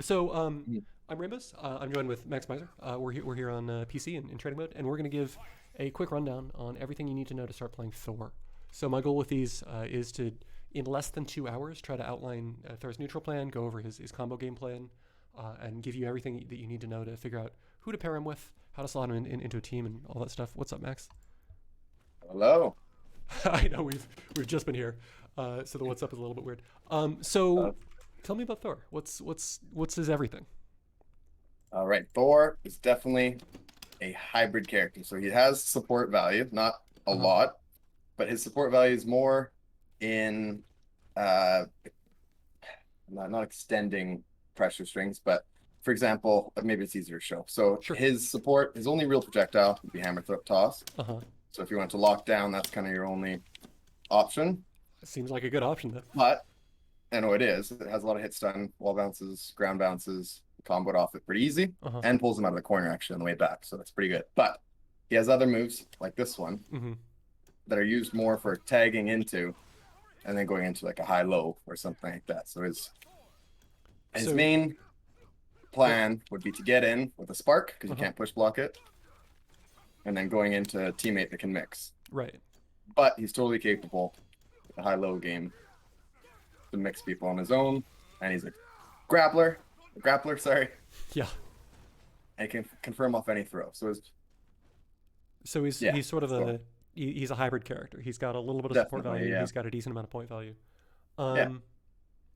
So Mhm. I'm Rambus. I'm joined with Max Miser. We're here on PC in training mode, and we're going to give a quick rundown on everything you need to know to start playing Thor. So my goal with these is to, in less than 2 hours, try to outline Thor's neutral plan, go over his combo game plan, and give you everything that you need to know to figure out who to pair him with, how to slot him into a team, and all that stuff. What's up, Max? Hello. I know we've just been here, so the what's up is a little bit weird. So Uh, tell me about Thor. What's his everything? all right. Thor is definitely a hybrid character. So he has support value, not a Uh huh. lot, but his support value is more in uh not extending pressure strings, but for example, maybe it's easier to show. So Sure. his support, his only real projectile would be hammer throw toss. Uh huh. So if you want to lock down, that's kind of your only option. Seems like a good option though. But I know it is. It has a lot of hit stun, wall bounces, ground bounces, comboed off it pretty easy, Uh huh. and pulls him out of the corner actually on the way back. So that's pretty good. But he has other moves like this one Mm-hmm. that are used more for tagging into and then going into like a high low or something like that. So his So, main yep. plan would be to get in with a spark because Uh you huh. can't push block it, and then going into a teammate that can mix. Right. But he's totally capable with the high low game to mix people on his own, and he's a grappler, sorry, Yeah. and can confirm off any throw. So it's So he's yeah, he's sort of that's Thor. he's a hybrid character. He's got a little bit of support Definitely, value. yeah, He's got a decent amount of point value. yeah. Um.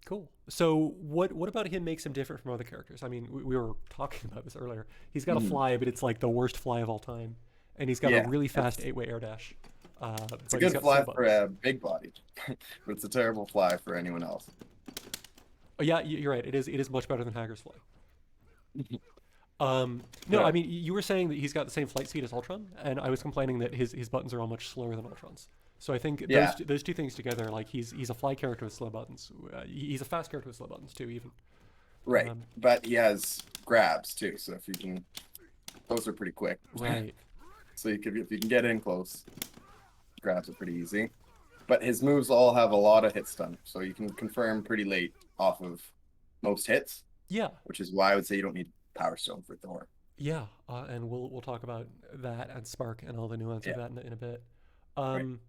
Cool. So what about him makes him different from other characters? I mean, we were talking about this earlier. He's got a Mhm. fly, but it's like the worst fly of all time, and he's got a Yeah. really fast It's eight-way air dash. it's a But he's good got slow fly for buttons. a big body, but it's a terrible fly for anyone else. Oh yeah, you're right. It is much better than Hager's fly. No, I So mean you were saying that he's got the same flight speed as Ultron, and I was complaining that his buttons are all much slower than Ultron's. So I think yeah, those two things together, like he's a fly character with slow buttons. He's a fast character with slow buttons too, even. right. Um, But he has grabs too, so if you can, those are pretty quick. right. So if you can get in close, grabs are pretty easy. But his moves all have a lot of hit stun, so you can confirm pretty late off of most hits, Yeah. which is why I would say you don't need Power Stone for Thor. Yeah. And we'll talk about that and Spark and all the nuance of Yeah, that in a bit. right. Um,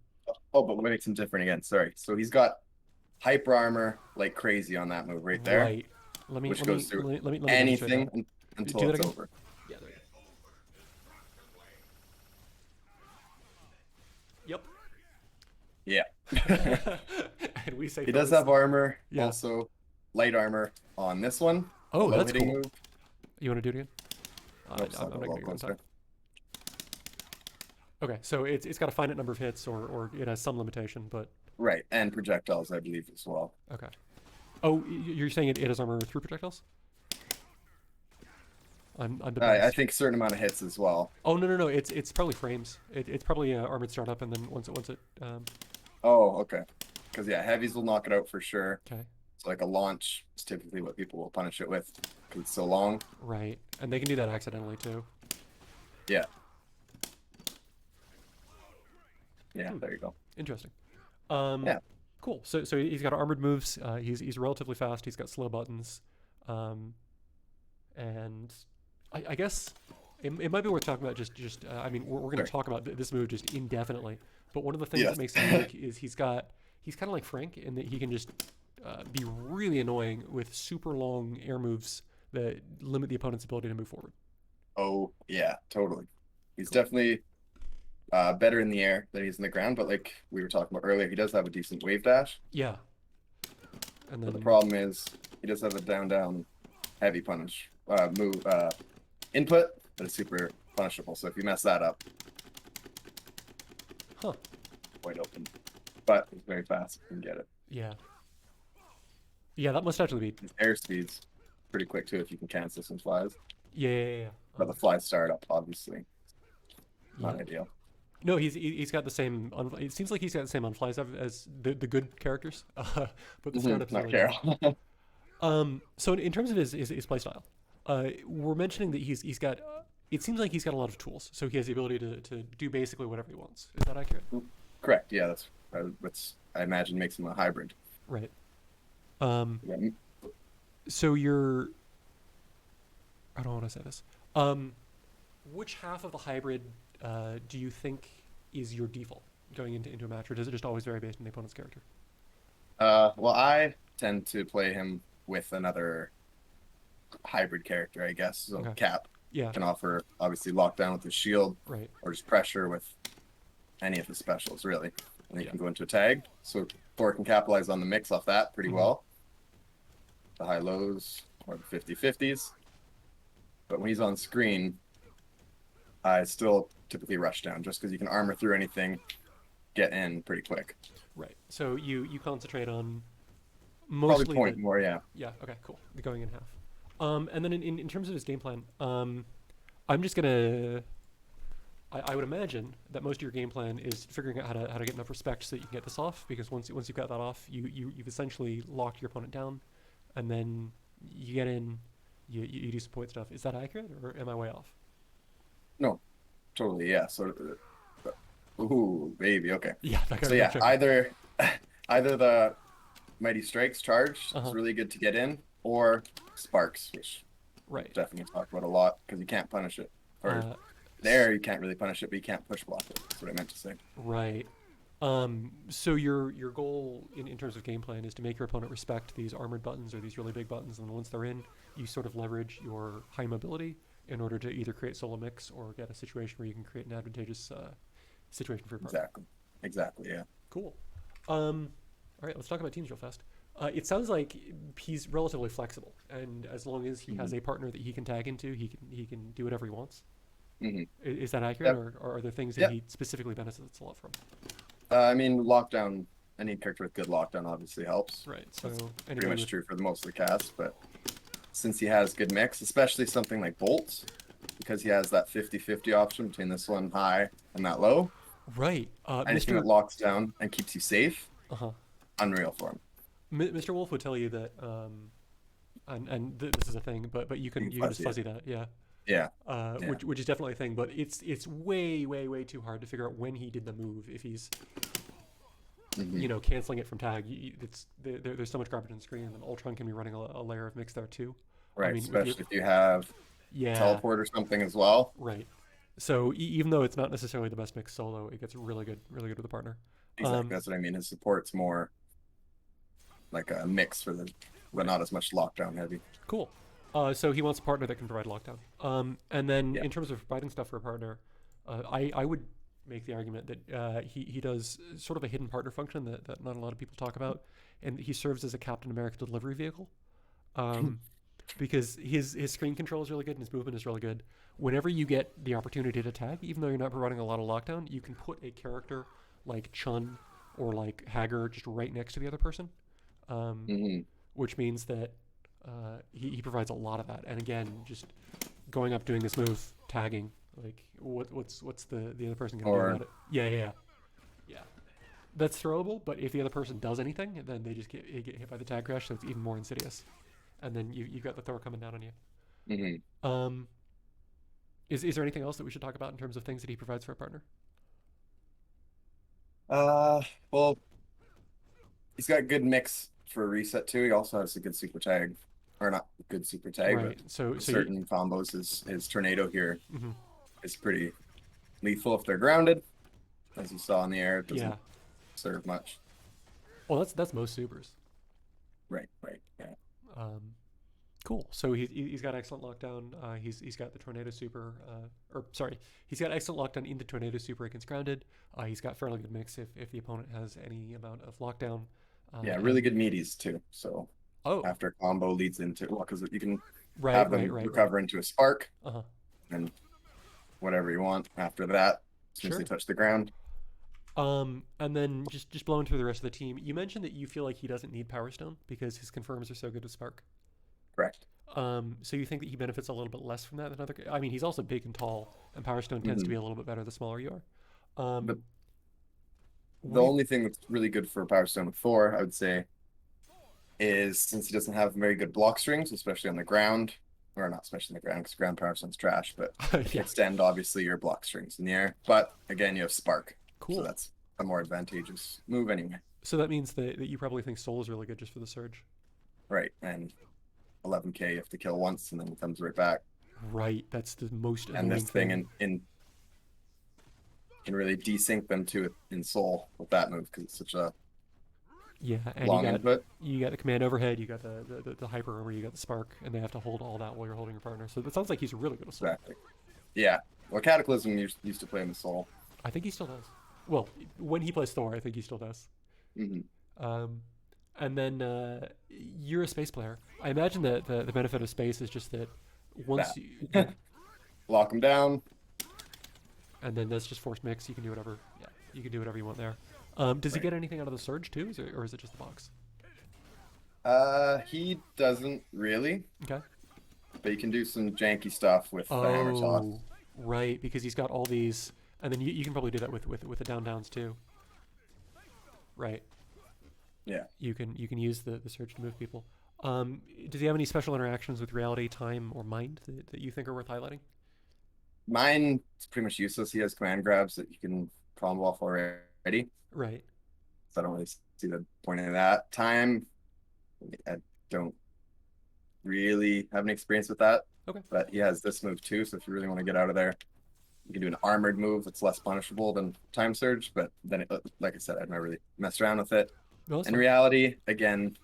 Oh, but what makes him different again? Sorry. So he's got hyper armor like crazy on that move right there, right. Let me which let goes me through let me demonstrate that. anything until Do that it's again. over. Yeah. There you Yeah. go. Yep. And we say He Thor does is have armor, yeah. also light armor on this one, a Oh, low that's hitting cool. move. You want to do it again? Nope, it's I'm not not gonna gonna go get on time. closer. Okay, so it's got a finite number of hits, or it has some limitation, but Right, and projectiles, I believe, as well. okay. Oh, you're saying it has armor through projectiles? I'm the I best. think certain amount of hits as well. Oh no, it's probably frames. It's probably armored startup, and then once it Oh, okay. Because yeah, heavies will knock it out for sure. okay, So like a launch is typically what people will punish it with because it's so long. right, and they can do that accidentally too. Yeah, yeah. Hmm, There you go. interesting. Um, Yeah. cool. So he's got armored moves. He's relatively fast. He's got slow buttons, um, and I guess it might be worth talking about just I mean we're going Sure. to talk about this move just indefinitely, but one of the things that Yes. makes him unique is he's kind of like Frank in that he can just be really annoying with super long air moves that limit the opponent's ability to move forward. Oh, yeah. Totally. He's Cool. definitely better in the air than he's in the ground. But like we were talking about earlier, he does have a decent wave dash. Yeah, and But the then problem is he does have a down heavy punish move input that is super punishable. So if you mess that up, huh? wide open. But he's very fast. You can get it. Yeah, yeah, that must actually be His air speed's pretty quick too if you can cancel some flies. yeah. But the fly startup, obviously, Yeah. not ideal. No, he's got the same. It seems like he's got the same on flies as the good characters, but the startup is Not really bad. Carol. So in terms of his play style, we're mentioning that he's got. It seems like he's got a lot of tools, so he has the ability to do basically whatever he wants. Is that accurate? Correct. Yeah, that's I imagine makes him a hybrid. Right. Um, Yeah. so you're I don't want to say this. Um, which half of the hybrid do you think is your default going into a match, or does it just always vary based on the opponent's character? Well, I tend to play him with another hybrid character, I guess. So Okay. Cap Yeah. can offer obviously lockdown with his shield, Right. or just pressure with any of the specials, really. And he Yeah. can go into a tag. So Thor can capitalize on the mix off that pretty well. The high lows or the 50-50s. But when he's on screen, I still typically rush down just because you can armor through anything, get in pretty quick. Right. So you concentrate on Probably mostly point the more, yeah. yeah. Okay. Cool. The going in half. And then in terms of his game plan, I'm just gonna. I would imagine that most of your game plan is figuring out how to get enough respect so that you can get this off. Because once you've got that off, you've essentially locked your opponent down, and then you get in, you do some point stuff. Is that accurate, or am I way off? No, totally, yeah. So, ooh, baby, okay. Yeah, that got So real yeah, tricky. either the Mighty Strikes charge Uh huh. is really good to get in, or Sparks, which we'll Right. definitely talk about a lot because you can't punish it. Or Uh, s- there, you can't really punish it, but you can't push block it. That's what I meant to say. right. So your goal in terms of game plan is to make your opponent respect these armored buttons or these really big buttons, and then once they're in, you sort of leverage your high mobility in order to either create solo mix or get a situation where you can create an advantageous situation for your partner. Exactly. Exactly, yeah. Cool. All right, let's talk about teams real fast. It sounds like he's relatively flexible, and as long as he Hmm. has a partner that he can tag into, he can do whatever he wants. Hmm. Is that accurate, Yep. or are there things that Yep. he specifically benefits a lot from? I mean, lockdown, any character with good lockdown obviously helps. Right. So That's pretty anybody much with true for the most of the cast, but since he has good mix, especially something like bolts, because he has that 50-50 option between this one high and that low, right, anything that Mr. locks down and keeps you safe, Uh huh. unreal for him. Mr. Wolf would tell you that, this is a thing, but you You can can you can just fuzzy it. fuzzy that, yeah. Yeah, yeah. Which is definitely a thing, but it's way too hard to figure out when he did the move. If he's Hmm. canceling it from tag, there's so much garbage on the screen, and then Ultron can be running a layer of mix there too. I Right, mean, with your especially if you have yeah, teleport or something as well. right. So even though it's not necessarily the best mix solo, it gets really good with a partner. Exactly, Um, that's what I mean. His support's more like a mix for the, but right. not as much lockdown heavy. Cool. So he wants a partner that can provide lockdown. And then Yeah. in terms of providing stuff for a partner, I would make the argument that he does sort of a hidden partner function that not a lot of people talk about, and he serves as a Captain America delivery vehicle. Um, because his screen control is really good and his movement is really good. Whenever you get the opportunity to tag, even though you're not providing a lot of lockdown, you can put a character like Chun or like Hager just right next to the other person, um, Hmm. which means that he provides a lot of that. And again, just going up doing this move, tagging, like what's the other person gonna do Or about it? Yeah. That's throwable, but if the other person does anything, then they just get hit by the tag crash, so it's even more insidious. And then you've got the Thor coming down on you. Hmm. Um, is there anything else that we should talk about in terms of things that he provides for a partner? Uh, well, he's got good mix for a reset too. He also has a good super tag, or not good super tag, but Right. So for so you, certain combos, his tornado here mhm. is pretty lethal if they're grounded. As you saw in the air, it Yeah. doesn't serve much. Well, that's most supers. Right, right, yeah. Um, cool. So he's got excellent lockdown. He's got the tornado super. Or sorry, he's got excellent lockdown in the tornado super against grounded. He's got fairly good mix if the opponent has any amount of lockdown. Yeah, really And good meaties too. So oh, after a combo leads into, well, because you can right, have right, them right, right. recover into a spark Uh huh. and whatever you want after that, as soon as they Sure. touch the ground. And then just blowing through the rest of the team. You mentioned that you feel like he doesn't need Power Stone because his confirms are so good with Spark. Correct. So you think that he benefits a little bit less from that than other? I mean, he's also big and tall, and Power Stone tends to Hmm. be a little bit better the smaller you are. But What the do you? only thing that's really good for Power Stone with Thor, I would say, is since he doesn't have very good block strings, especially on the ground, or not especially on the ground, because ground Power Stone's trash, but you can Yeah, extend obviously your block strings in the air. But again, you have Spark, so cool. that's a more advantageous move anyway. So that means that you probably think Soul is really good just for the surge. Right, and 11K you have to kill once, and then it comes right back. Right. That's the most And annoying this thing thing. can really desync them to it in Soul with that move because it's such a Yeah, and long input. you got the command overhead, you got the hyper armor, you got the spark, and they have to hold all that while you're holding your partner. So it sounds like he's really good at Soul. Exactly. Yeah. Well, Cataclysm used to play in the Soul. I think he still does. Well, when he plays Thor, I think he still does. Hmm. Um, and then you're a space player. I imagine that the benefit of space is just that once That. you, yeah, Lock them down. and then that's just forced mix. You can do whatever. Yeah, you can do whatever you want there. Does he Right. get anything out of the surge too, or is it just the box? He doesn't really, Okay. but he can do some janky stuff with the hammer toss. Oh, right, because he's got all these, and then you can probably do that with the down downs too. Right. Yeah. You can use the surge to move people. Does he have any special interactions with reality, time, or mind that you think are worth highlighting? Mine is pretty much useless. He has command grabs that you can combo off already. Right. So I don't really see the point of that. Time, I don't really have any experience with that. Okay. But he has this move too. So if you really want to get out of there, you can do an armored move that's less punishable than Time Surge. But then, like I said, I've never really messed around with it. No, that's In fine. reality, again,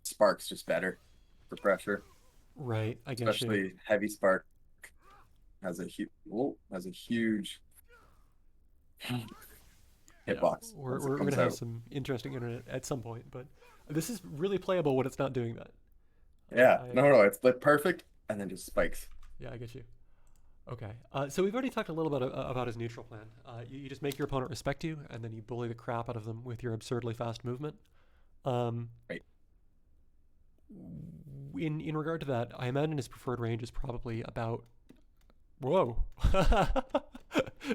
Spark's just better for pressure, Right. I get you. especially heavy Spark has a huge Yeah, hitbox we're, once it we're, we're comes gonna have out. some interesting internet at some point, but this is really playable when it's not doing that. Yeah, I no, it's like perfect, and then just spikes. Yeah, I get you. Okay, so we've already talked a little bit about his neutral plan. You just make your opponent respect you, and then you bully the crap out of them with your absurdly fast movement. Um, Right. in regard to that, I imagine his preferred range is probably about. Whoa,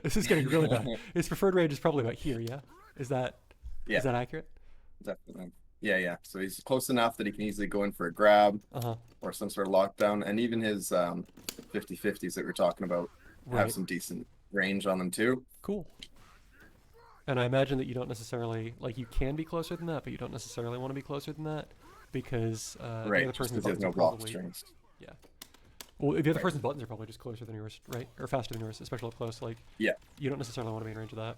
this is getting really bad. His preferred range is probably about here. Yeah, is that Yeah, is that accurate? definitely. Yeah, yeah. So he's close enough that he can easily go in for a grab Uh huh. or some sort of lockdown, and even his 50/50s that we're talking about have Right. some decent range on them too. Cool. And I imagine that you don't necessarily like you can be closer than that, but you don't necessarily want to be closer than that because the Right, other just person's because he has buttons are no block probably strings. yeah. Well, the other Right. person's buttons are probably just closer than yours, right? Or faster than yours, especially up close. Like Yeah. you don't necessarily want to be in range of that.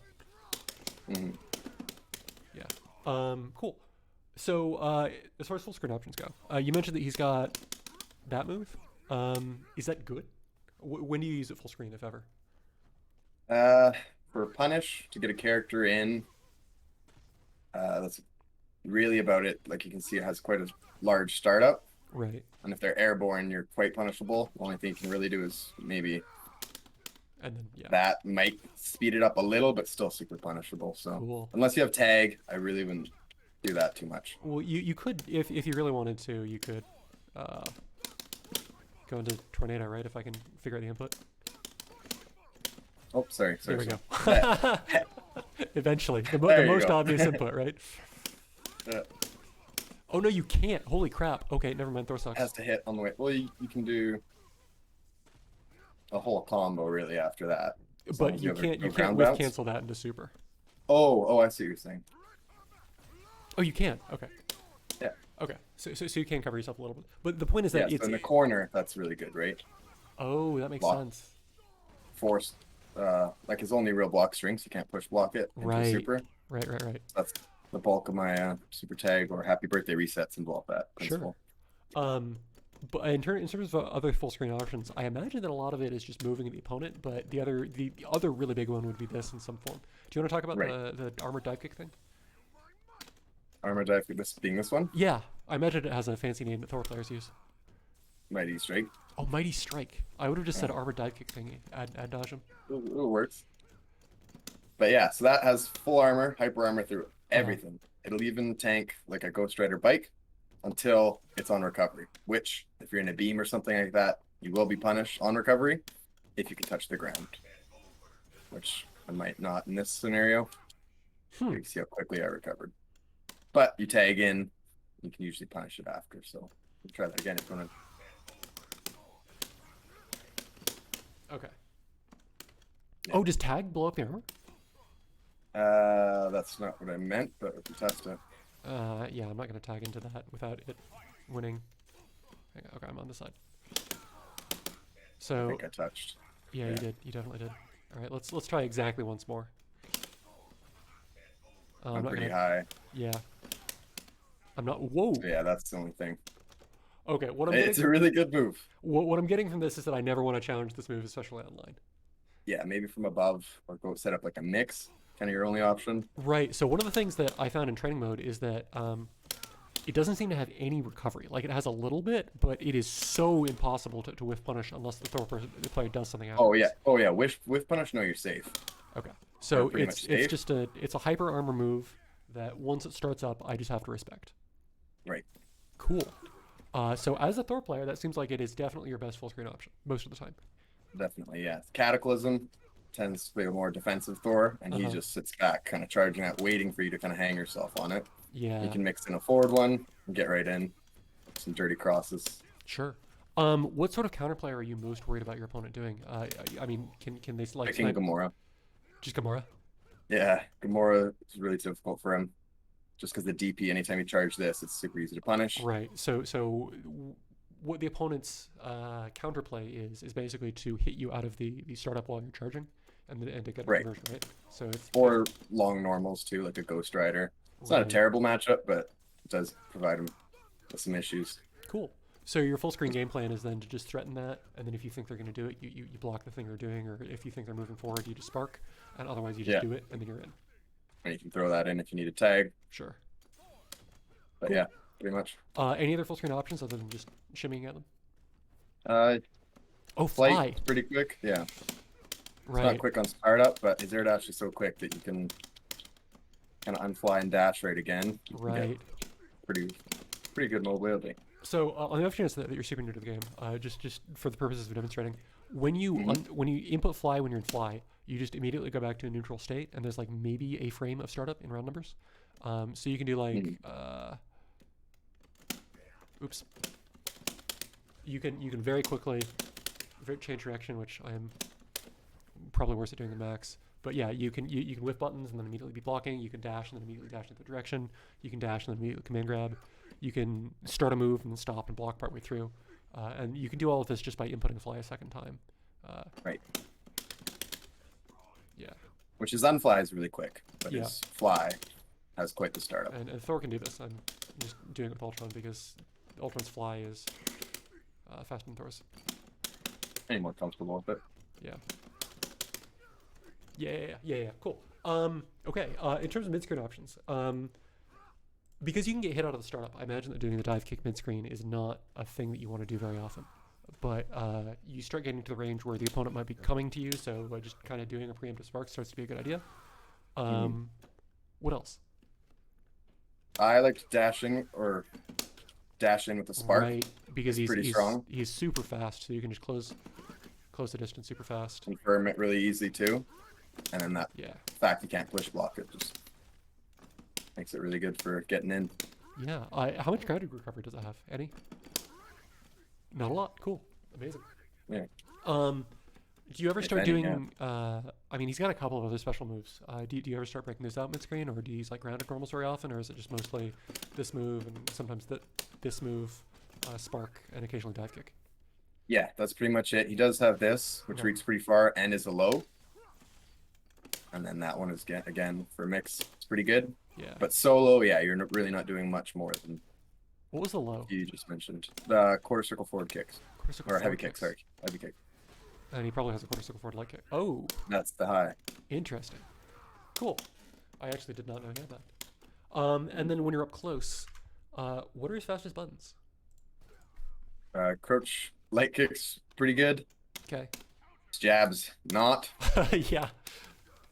Hmm. Yeah. Cool. So as far as full screen options go, you mentioned that he's got that move. Is that good? When do you use it full screen, if ever? Uh, for punish to get a character in, that's really about it. Like you can see, it has quite a large startup. Right. And if they're airborne, you're quite punishable. The only thing you can really do is maybe And then yeah. that might speed it up a little, but still super punishable. So Cool. unless you have tag, I really wouldn't do that too much. Well, you could if you really wanted to, you could uh, go into tornado, right? If I can figure out the input. Oh, sorry. There we sorry. go. Eventually, the There you most go. obvious input, right? Uh, Oh no, you can't. Holy crap. Okay, never mind. Thor sucks. has to hit on the way. Well, you can do a whole combo really after that. As long But as you have a can't you can't ground whiff bounce. cancel that into super. Oh, I see what you're saying. Oh, you can. Okay. Yeah. Okay. So you can cover yourself a little bit. But the point is Yeah, that so it's in the corner, that's really good, right? oh, that makes Block. sense. Force, like his only real block strings. You can't push block it into a Right. super. Right. That's the bulk of my super tag or happy birthday resets involve that Sure. principle. But in terms of other full screen options, I imagine that a lot of it is just moving the opponent. But the other really big one would be this in some form. Do you want to talk about Right. the armored dive kick thing? Armor dive, this being this one, Yeah, I imagine it has a fancy name that Thor players use. Mighty Strike. Oh, Mighty Strike. I would have just said Yeah. armored dive kick thing ad nauseum. It works. But yeah, so that has full armor, hyper armor through everything. It'll even tank like a Ghost Rider bike until it's on recovery, which if you're in a beam or something like that, you will be punished on recovery if you can touch the ground, which I might not in this scenario. You can see how quickly I recovered. But you tag in, you can usually punish it after. So we'll try that again if you want Okay. Yeah. Oh, does tag blow up the armor? to. That's not what I meant, but if you test it. Yeah, I'm not gonna tag into that without it winning. Okay, I'm on the side. I So think I touched. yeah, you Yeah, did. You definitely did. All right, let's try exactly once more. I'm I'm not pretty gonna. high. Yeah, I'm not. Whoa. So yeah, that's the only thing. Okay, what I'm getting It's a from really good move. what I'm getting from this is that I never want to challenge this move, especially online. Yeah, maybe from above or go set up like a mix. Kind of your only option. Right. So one of the things that I found in training mode is that it doesn't seem to have any recovery. Like it has a little bit, but it is so impossible to whiff punish unless the player does something Oh yeah, afterwards. oh yeah. With punish, no, you're safe. Okay. Or So pretty it's much it's safe. just a hyper armor move that once it starts up, I just have to respect. Right. Cool. So as a Thor player, that seems like it is definitely your best full screen option most of the time. Definitely, yeah. Cataclysm tends to be a more defensive Thor, and Uh he huh. just sits back, kind of charging out, waiting for you to kind of hang yourself on it. You Yeah. can mix in a forward one and get right in. Some dirty crosses. Sure. What sort of counterplay are you most worried about your opponent doing? I mean, can they like Picking snipe Gamora. just Gamora? Yeah, Gamora is really difficult for him. Just because the DP, anytime you charge this, it's super easy to punish. Right. What the opponent's counterplay is basically to hit you out of the startup while you're charging, and to get a Right. conversion, right? So it's Or long normals too, like a Ghost Rider. It's not a right. terrible matchup, but it does provide him with some issues. Cool. So your full screen game plan is then to just threaten that, and then if you think they're going to do it, you block the thing they're doing, or if you think they're moving forward, you just spark, and otherwise you just Yeah, do it, and then you're in. and you can throw that in if you need a tag. Sure. But Cool. yeah, pretty much. Any other full screen options other than just shimmying at them? Uh, Oh, Flight fly. is pretty quick. Yeah, it's not Right. quick on startup, but his air dash is so quick that you can kind of unfly and dash right again. You can get Right. pretty pretty good mobility. So on the off chance that you're super new to the game, just for the purposes of demonstrating, Hmm. when you input fly when you're in fly, you just immediately go back to a neutral state, and there's like maybe a frame of startup in round numbers. So you can do like, oops, you can very quickly change direction, which I am probably worse at doing than Max. But yeah, you can whiff buttons and then immediately be blocking. You can dash and then immediately dash in the direction. You can dash and then immediately command grab. You can start a move and then stop and block partway through. And you can do all of this just by inputting fly a second time. Uh, Right, yeah, which his unfly is really quick, but yeah. his fly has quite the startup. And Thor can do this. I'm just doing it with Ultron because Ultron's fly is faster than Thor's. Any more comfortable with it? Yeah. Yeah. Cool. Okay. In terms of mid-screen options, because you can get hit out of the startup, I imagine that doing the dive kick mid-screen is not a thing that you want to do very often. But you start getting to the range where the opponent might be coming to you, so just kind of doing a preemptive spark starts to be a good idea. What else? I like dashing or dash in with a spark. Right, because It's pretty strong. he's super fast, so you can just close the distance super fast. Confirm it really easy too, and then that Yeah. fact you can't push block it just makes it really good for getting in. Yeah. How much grounded recovery does it have? Any? Not a lot. Cool. Amazing. Yeah. Do you ever If start any, yeah. doing? I mean, he's got a couple of other special moves. Do you ever start breaking those out mid screen, or do you use like grounded normals very often, or is it just mostly this move and sometimes this move, spark, and occasionally dive kick? Yeah, that's pretty much it. He does have this, which Okay. reaches pretty far and is a low. And then that one is again for mix. It's pretty good. Yeah. But solo, yeah, you're really not doing much more than What was the low? you just mentioned. The quarter circle forward kicks. Quarter circle Or heavy forward kick, kicks. sorry. Heavy kick. And he probably has a quarter circle forward light kick. Oh, That's the high. interesting. Cool. I actually did not know he had that. And then when you're up close, what are his fastest buttons? Crouch light kicks, pretty good. Okay. His jabs, not. Yeah.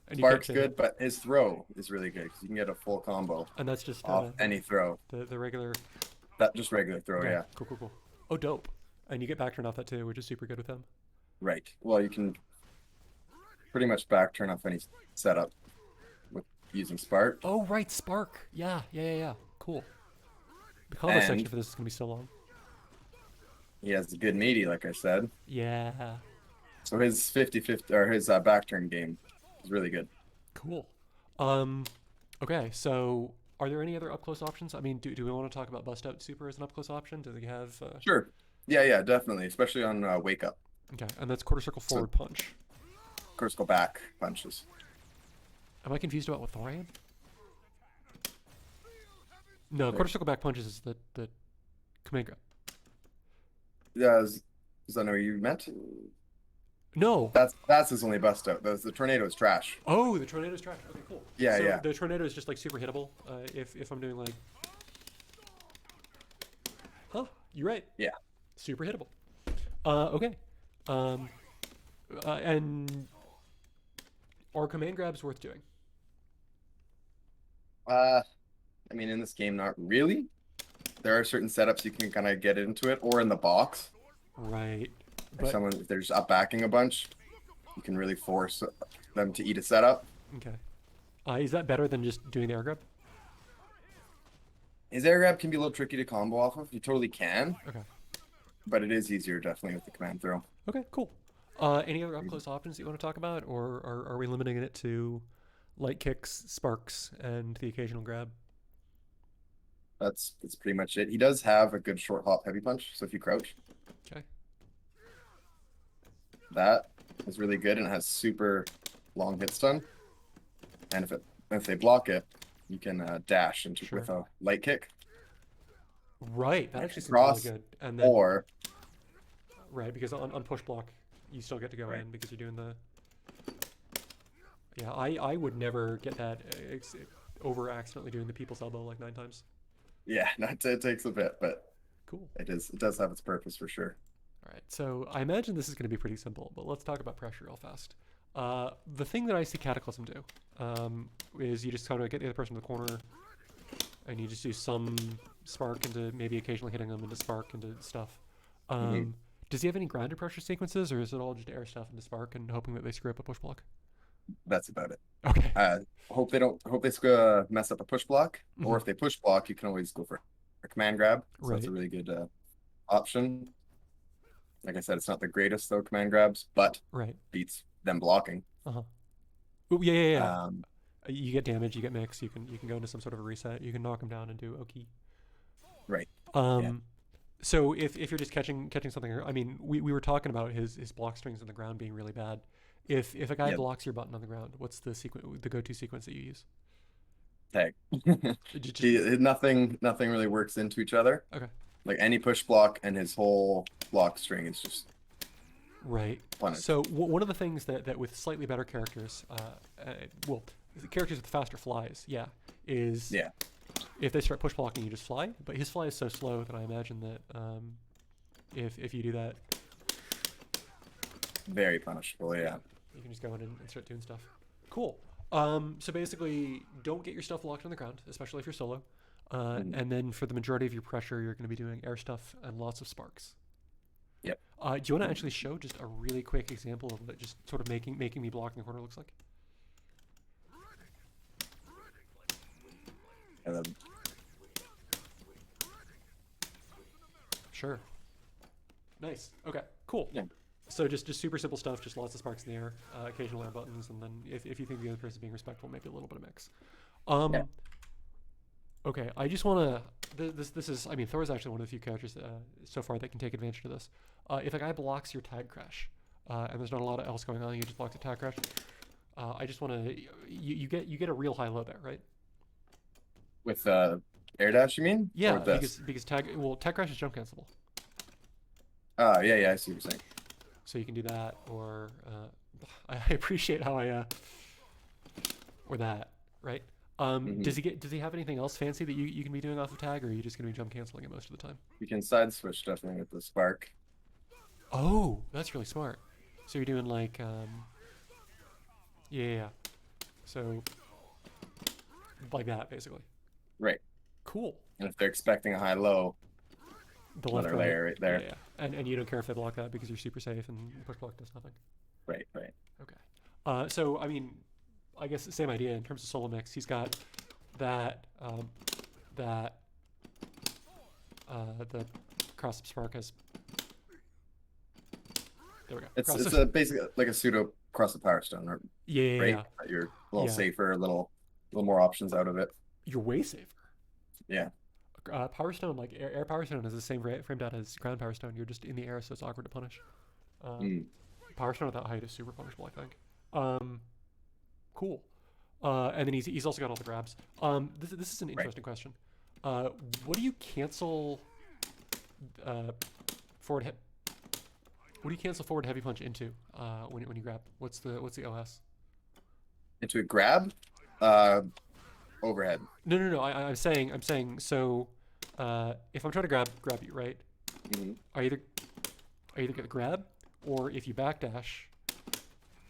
And you can't Spark's change it. good, but his throw is really good because you can get a full combo And that's just off any throw. the regular. That just regular throw, Okay, yeah. Cool. Oh, dope. And you get back turn off that too, which is super good with him. Right. Well, you can pretty much back turn off any setup with using Spark. Oh, right, Spark. Yeah. Cool. The combo section And for this is gonna be so long. he has a good meaty, like I said. Yeah. So his 50-50 or his back turn game is really good. Cool. Okay, so are there any other up close options? I mean, do we want to talk about bust out super as an up close option? Do they have? Sure. Yeah, definitely. Especially on wake up. Okay, and that's quarter circle So forward punch. of course, go back punches. Am I confused about what Thor I am? No, Right. quarter circle back punches is the command grab. Yeah, is that what you meant? No. That's his only bust out. The tornado is trash. Oh, the tornado's trash. Okay, cool. Yeah, So yeah, the tornado is just like super hittable. If I'm doing like, huh? You're right. yeah. Super hittable. Okay. Um, and are command grabs worth doing? I mean, in this game, not really. There are certain setups you can kind of get into it, or in the box. Right. If they're just up backing a bunch, you can really force them to eat a setup. Okay. Is that better than just doing the air grab? His air grab can be a little tricky to combo off of. You totally can, Okay. but it is easier definitely with the command throw. Okay, cool. Any other up close options that you want to talk about, or are we limiting it to light kicks, sparks, and the occasional grab? That's pretty much it. He does have a good short hop heavy punch, so if you crouch, Okay. that is really good and it has super long hit stun. And if they block it, you can dash into Sure. with a light kick Right. That actually seems cross, really good. And then or right, because on push block, you still get to go Right. in because you're doing the. Yeah, I would never get that over accidentally doing the people's elbow like 9 times. yeah, it takes a bit, but Cool. it does have its purpose for sure. All right, so I imagine this is going to be pretty simple, but let's talk about pressure real fast. The thing that I see Cataclysm do is you just kind of get the other person in the corner, and you just do some spark into maybe occasionally hitting them into spark into stuff. Does he have any grounded pressure sequences, or is it all just air stuff into spark and hoping that they screw up a push block? That's about it. Okay. Hope they mess up a push block, or if they push block, you can always go for a command grab. So that's a Right. really good option. Like I said, it's not the greatest though, command grabs, but Right. beats them blocking. Uh-huh. Oh, yeah. Um, You get damage, you get mix, you can go into some sort of a reset, you can knock them down and do Oki. right. So if you're just catching something, I mean, we were talking about his block strings on the ground being really bad. If a guy Yep. blocks your button on the ground, what's the go-to sequence that you use? Tag. Just, Nothing really works into each other. okay. Like any push block and his whole block string is just Right. punished. So one of the things that with slightly better characters, well, the characters with faster flies, is Yeah. if they start push blocking, you just fly. But his fly is so slow that I imagine that if you do that, Very punishable, yeah. you can just go in and start doing stuff. Cool. So basically, don't get your stuff locked on the ground, especially if you're solo. And then for the majority of your pressure, you're going to be doing air stuff and lots of sparks. Yep. Do you want to actually show just a really quick example of what just sort of making me block in the corner looks like? And then, Sure. Nice. Okay. Cool. Yeah. So just super simple stuff, just lots of sparks in the air, occasional air buttons, and then if you think the other person is being respectful, maybe a little bit of mix. Yeah. Okay, I just want to. This is. I mean, Thor is actually one of the few characters so far that can take advantage of this. If a guy blocks your tag crash, and there's not a lot else going on, you just block the tag crash. I just want to. You get a real high low there, right? with air dash, you mean? Yeah, Or with this? because tag crash is jump cancelable, Yeah, I see what you're saying. so you can do that, or I appreciate how or that, right? Does he have anything else fancy that you can be doing off of tag, or are you just gonna be jump canceling it most of the time? You can side switch definitely with the spark. Oh, that's really smart. So you're doing like yeah. So like that basically. Right. Cool. And if they're expecting a high low, The left another layer right there. Yeah. And you don't care if they block that because you're super safe and push block does nothing. Right. Okay. So I mean, I guess the same idea in terms of solo mix. He's got that the cross up spark has. There we go. It's a basically like a pseudo cross the power stone, right? yeah. You're a little Yeah. safer, a little more options out of it. You're way safer. Yeah. Power Stone, like air Power Stone, is the same frame data as ground Power Stone. You're just in the air, so it's awkward to punish. Power stone at that height is super punishable, I think. Cool. And then he's also got all the grabs. This is an interesting question. What do you cancel forward hit? What do you cancel forward heavy punch into when you grab? What's the OS? Into a grab, overhead. No. I'm saying. So, if I'm trying to grab you, right? Mm-hmm. I either get the grab, or if you backdash,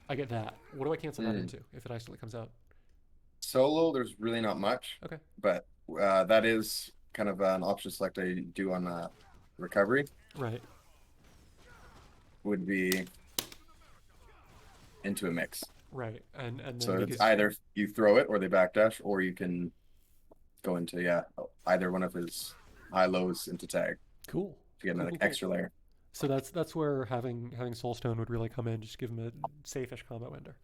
I get that. What do I cancel that into if it accidentally comes out? Solo, there's really not much. Okay. But that is kind of an option select I do on recovery. Right. Would be into a mix. Right. And then so it's either you throw it or they backdash, or you can go into either one of his high lows into tag. Cool. To get an extra layer. So that's where having Soulstone would really come in, just give him a safe-ish combo ender,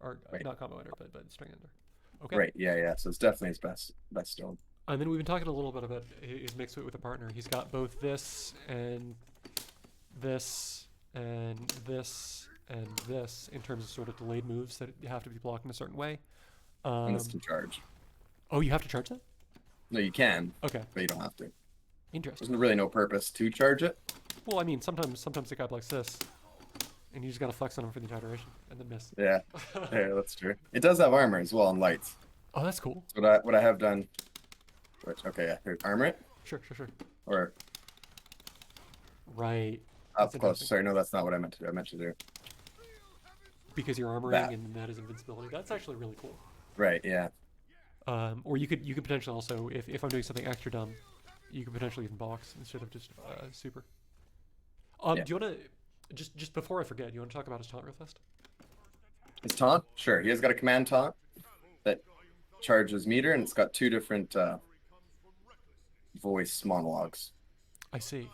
or not combo ender, but string ender. Okay. Right. Yeah. So it's definitely his best stone. And then we've been talking a little bit about his mix with a partner. He's got both this and this and this and this in terms of sort of delayed moves that have to be blocked in a certain way. And this can charge. Oh, you have to charge that? No, you can. Okay. But you don't have to. Interesting. There's really no purpose to charge it. Well, I mean, sometimes the guy likes this, and you just gotta flex on him for the entire duration and then miss. Yeah. Yeah, that's true. It does have armor as well on lights. Oh, that's cool. So what I have done. Here, armor it. Sure. Or right. Up close. Sorry, no, that's not what I meant to do. I meant to do. Because you're armoring and that is invincibility. That's actually really cool. Right. Yeah. Or you could potentially also, if I'm doing something extra dumb, you could potentially even box instead of just super. Do you want to just before I forget? You want to talk about his taunt real fast? His taunt? Sure. He has got a command taunt that charges meter, and it's got two different voice monologues. I see.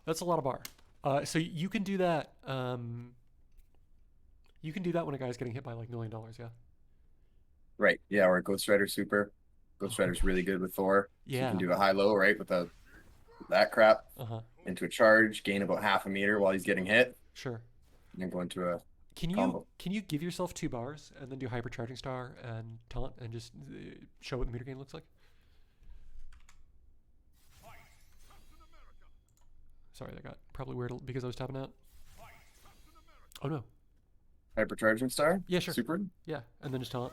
That's a lot of bar. So you can do that. You can do that when a guy's getting hit by like $1 million, yeah. Right. Yeah. Or Ghost Rider super. Ghost Rider's really good with Thor. Yeah. So you can do a high-low, right, with that crap into a charge, gain about half a meter while he's getting hit. Sure. And then go into a combo. Can you give yourself 2 bars and then do hypercharging star and taunt and just show what the meter gain looks like? Sorry, that got probably weird because I was tapping out. Oh no. Hypercharging star? Yeah, sure. Super? Yeah, and then just taunt.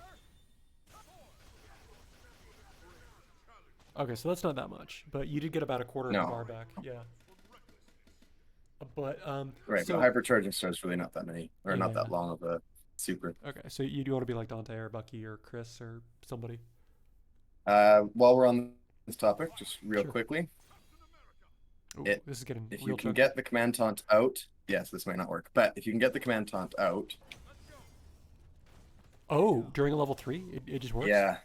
Okay, so that's not that much, but you did get about a quarter of the bar back. Yeah. But right, so, but hypercharging star is really not that many, or not that long of a super. Okay, so you do want to be like Dante or Bucky or Chris or somebody. While we're on this topic, just real quickly. Ooh, this is getting if real you can chunky. get the command taunt out, yes, this might not work, but if you can get the command taunt out. Oh, during a level 3, it just works. Yeah,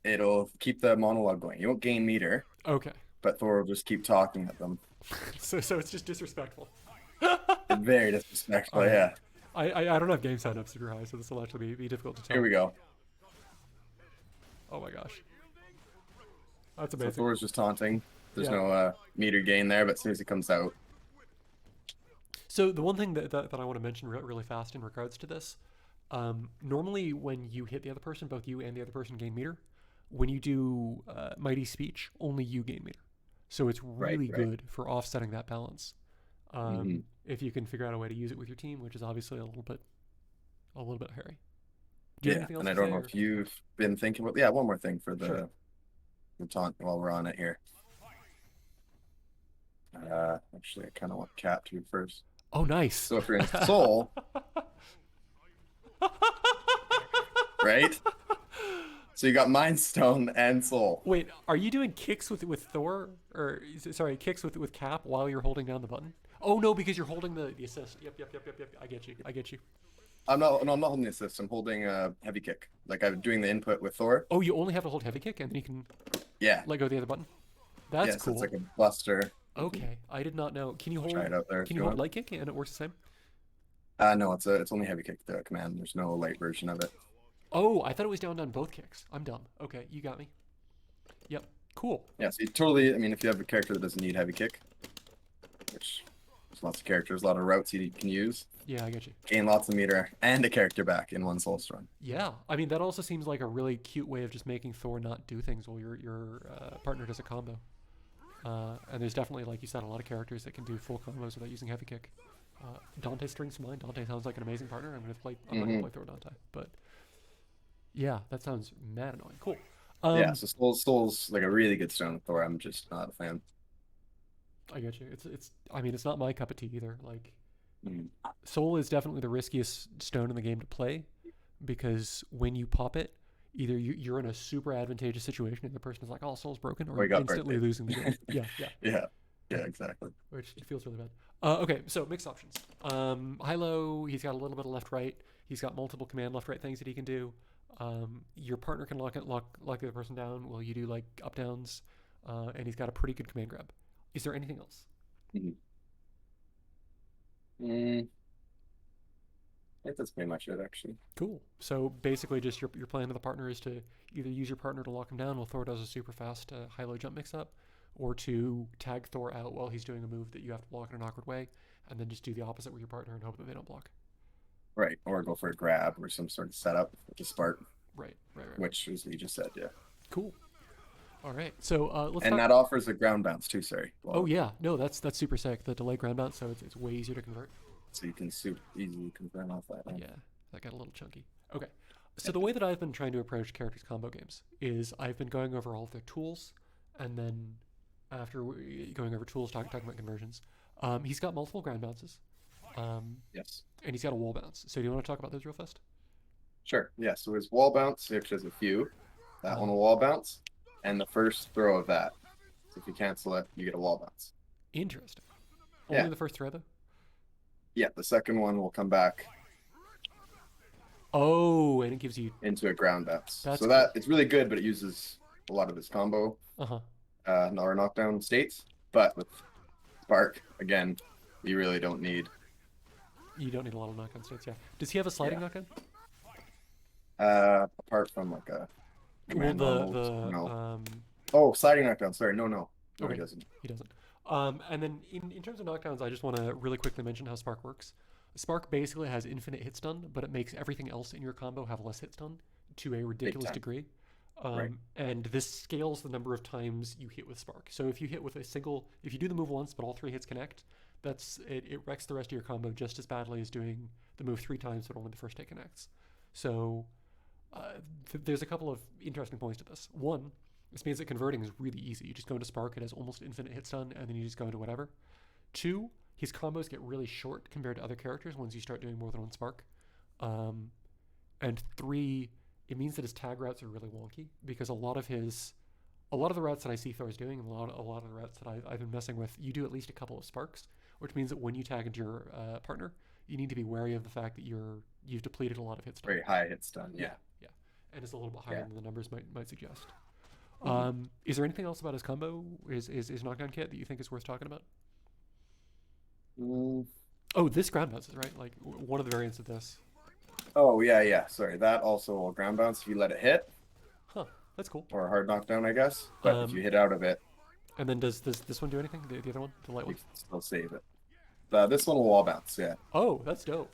it'll keep the monologue going. You won't gain meter. Okay. But Thor will just keep talking at them. so it's just disrespectful. Very disrespectful, yeah. I don't have game sign up super high, so this will actually be difficult to tell. Here we go. Oh my gosh. That's amazing. So Thor's just taunting. There's no meter gain there, but as soon as he comes out. So the one thing that I want to mention really fast in regards to this, normally when you hit the other person, both you and the other person gain meter. When you do Mighty Speech, only you gain meter. So it's really good for offsetting that balance. If you can figure out a way to use it with your team, which is obviously a little bit hairy. Do you have anything else and I don't know if you've been thinking about one more thing for the taunt while we're on it here. Actually, I kind of want Cap to first. Oh, nice. So if you're in Soul, right? So you got Mind Stone and Soul. Wait, are you doing kicks with Thor, or sorry, kicks with Cap while you're holding down the button? Oh no, because you're holding the assist. Yep. I get you. I'm not holding the assist. I'm holding a heavy kick. Like I'm doing the input with Thor. Oh, you only have to hold heavy kick, and then you can let go of the other button. That's cool. It's like a buster. Okay, I did not know. Can you hold? Try it out there. Can you hold light kick and it works the same? No, it's only heavy kick. The command. There's no light version of it. Oh, I thought it was down both kicks. I'm dumb. Okay, you got me. Yep, cool. Yeah, so you totally. I mean, if you have a character that doesn't need heavy kick, which There's lots of characters, a lot of routes you can use. Yeah, I get you. Gain lots of meter and a character back in one soul run. Yeah, I mean that also seems like a really cute way of just making Thor not do things while your partner does a combo. And there's definitely, like you said, a lot of characters that can do full combos without using heavy kick. Dante strings to mind. Dante sounds like an amazing partner. I'm not gonna play Thor Dante, but yeah, that sounds mad annoying. Cool. Yeah, so Soul's like a really good stone with Thor. I'm just not a fan. I get you. It's. I mean, it's not my cup of tea either. Like, Mm. Soul is definitely the riskiest stone in the game to play because when you pop it, either you're in a super advantageous situation and the person is like, "Oh, Soul's broken," or Oh, you got instantly birthday. losing the game. Yeah, yeah. Yeah, exactly. Which feels really bad. Okay, so mixed options. High-low, he's got a little bit of left-right. He's got multiple command left-right things that he can do. Your partner can lock the other person down while you do like up-downs, and he's got a pretty good command grab. Is there anything else? Mhm. Mm, I think that's pretty much it, actually. Cool. So basically, just your plan with the partner is to either use your partner to lock him down while Thor does a super fast high-low jump mix-up, or to tag Thor out while he's doing a move that you have to block in an awkward way, and then just do the opposite with your partner and hope that they don't block. Right, or go for a grab or some sort of setup with the spark, Right. which is what you just said, yeah. Cool. All right. So let's And talk. that offers a ground bounce too, sorry. Oh Well, yeah, no, that's super sick. The delay ground bounce, so it's way easier to convert. so you can easily confirm off that. Yeah, that got a little chunky. Okay, so the way that I've been trying to approach characters combo games is I've been going over all of their tools, and then after going over tools, talking about conversions. He's got multiple ground bounces, Yes. and he's got a wall bounce. So do you want to talk about those real fast? Sure. Yeah, so there's wall bounce, which has a few. That one will wall bounce, and the first throw of that. So if you cancel it, you get a wall bounce. Interesting. Yeah. Only the first throw though. Yeah, the second one will come back Oh, and it gives you. into a ground bounce. That's So that it's really good, but it uses a lot of this combo Uh-huh. or knockdown states. But with Spark, again, you really don't need. You don't need a lot of knockdown states. Yeah. Does he have a sliding Yeah. knockdown? Apart from like a Well, command the normal, no. um. Oh, sliding knockdown. Sorry, no, Okay. he doesn't. He doesn't. And then in terms of knockdowns, I just want to really quickly mention how Spark works. Spark basically has infinite hit stun, but it makes everything else in your combo have less hit stun to a ridiculous time. degree. Right. And this scales the number of times you hit with Spark. So if you hit with if you do the move once, but all 3 hits connect, it wrecks the rest of your combo just as badly as doing the move 3 times, but only the first hit connects. So there's a couple of interesting points to this. One, this means that converting is really easy. You just go into Spark, it has almost infinite hit stun, and then you just go into whatever. 2, his combos get really short compared to other characters once you start doing more than one Spark. And 3, it means that his tag routes are really wonky because a lot of the routes that I see Thor's doing, and a lot of the routes that I've been messing with, you do at least a couple of Sparks, which means that when you tag into your partner, you need to be wary of the fact that you've depleted a lot of hit stun. Very high hit stun. Yeah. And it's a little bit higher Yeah. than the numbers might suggest. Is there anything else about his combo, his knockdown kit that you think is worth talking about? Mm. Oh, this ground bounces, right? Like one of the variants of this. Oh yeah. Sorry, that also will ground bounce if you let it hit, Huh, that's cool. or a hard knockdown, I guess. But if you hit out of it, And then does this one do anything? The other one, the light you one? can still save it. This one will wall bounce, yeah. Oh, that's dope.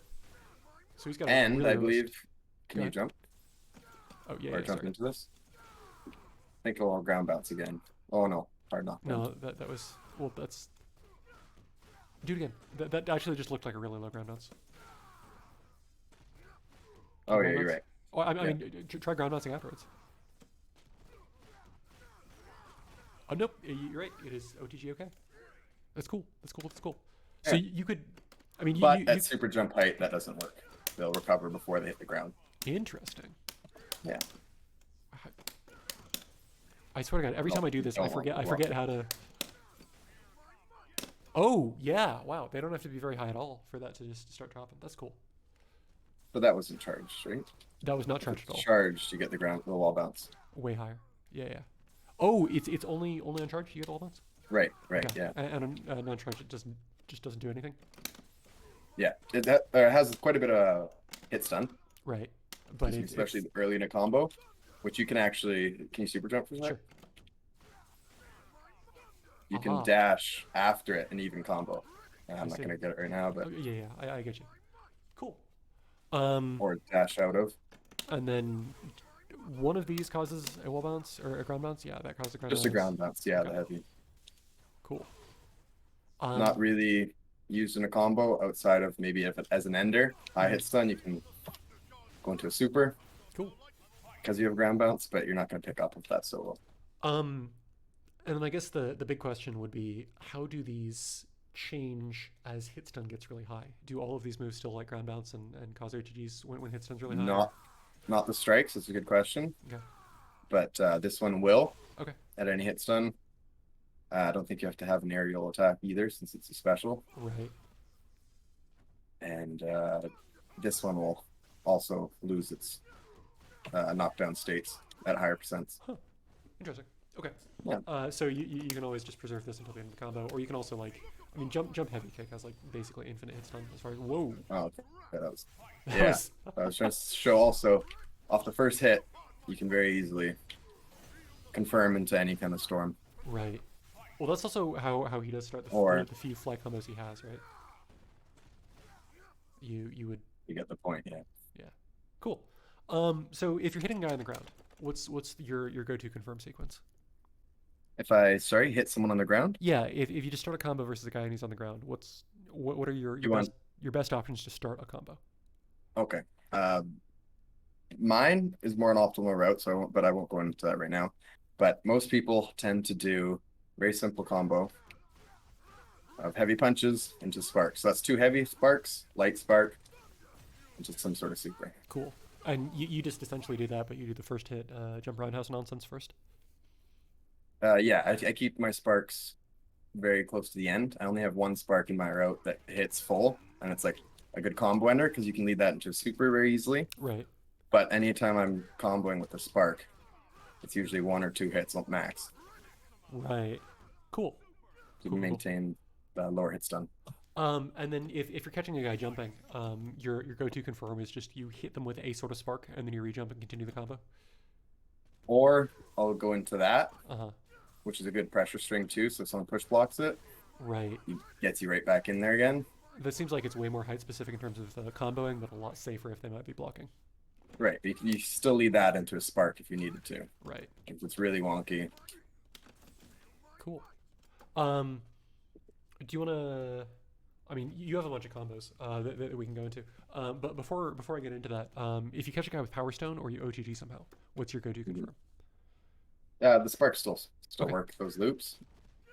So he's got a And really I robust- believe, can Go you ahead. jump Oh yeah, or yeah, jump sorry. into this? I think it will ground bounce again. Oh no, hard knockdown. No, that was well. That's do it again. That actually just looked like a really low ground bounce. Oh yeah, Ground you're bounce? right. Oh, I Yeah. mean, try ground bouncing afterwards. Oh nope, you're right. It is OTG okay. That's cool. So Yeah. you could, I mean, But you at super jump height, that doesn't work. They'll recover before they hit the ground. interesting. Yeah. I swear to God, every No, time I do this, I don't forget walk it. how to. Oh yeah, wow. They don't have to be very high at all for that to just start dropping. That's cool. But that wasn't charged, right? That was not charged at all. Charged to get the wall bounce. Way higher. Yeah. Oh, it's only on charge you get all bounce. Right, Okay. yeah. And on non-charge it just doesn't do anything. Yeah, it has quite a bit of hit stun, Right. But especially early in a combo, which you can actually. Can you super jump from there? sure. You can Aha. dash after it and even combo I'm not gonna get it right now, but Yeah, I get you. Cool. or dash out of. And then one of these causes a wall bounce or a ground bounce. Yeah, that causes a ground Just a bounce. ground bounce, yeah, Okay, the heavy. cool. Not really used in a combo outside of maybe if it as an ender. High hit stun, you can go into a super Cool. because you have ground bounce, but you're not gonna pick up with that solo. Um, and then I guess the big question would be, how do these change as hit stun gets really high? Do all of these moves still like ground bounce and cause OTGs when hit stun's really high? Or? Not the strikes. It's a good question, Okay. but this one will Okay. at any hit stun. I don't think you have to have an aerial attack either, since it's a special. Right. And this one will also lose its knockdown states at higher percents. Huh. Interesting. Okay. Yeah. So you can always just preserve this until the end of the combo, or you can also like, I mean, jump heavy kick has like basically infinite hit stun as far as whoa. Oh, okay. Yeah, that was. That Yeah, was- I was trying to show also off the first hit, you can very easily confirm into any kind of storm. Right. Well, that's also how he does start the few fly combos he has, right? You would. You get the point, yeah. Yeah. Cool. So if you're hitting a guy on the ground, what's your go-to confirm sequence? If I hit someone on the ground, Yeah, if you just start a combo versus a guy and he's on the ground, what are your best options to start a combo? okay. Mine is more an optimal route, but I won't go into that right now. But most people tend to do very simple combo of heavy punches into sparks. So that's two heavy sparks, light spark, into some sort of super. Cool. And you just essentially do that, but you do the first hit jump roundhouse nonsense first. Yeah, I keep my sparks very close to the end. I only have one spark in my route that hits full, and it's like a good combo ender because you can lead that into a super very easily. Right. But anytime I'm comboing with a spark, it's usually one or two hits max Right. Cool. to Cool. maintain the lower hit stun. And then if you're catching a guy jumping, your go-to confirm is just you hit them with a sort of spark, and then you re-jump and continue the combo. Or I'll go into that, Uh-huh. which is a good pressure string too. So if someone push blocks it, Right. it gets you right back in there again. That seems like it's way more height specific in terms of comboing, but a lot safer if they might be blocking. Right. You still lead that into a spark if you needed to. Right. If it's really wonky. Cool. Do you want to? I mean, you have a bunch of combos that we can go into. But before I get into that, if you catch a guy with Power Stone or you OTG somehow, what's your go-to confirm? The sparks still Okay. work those loops.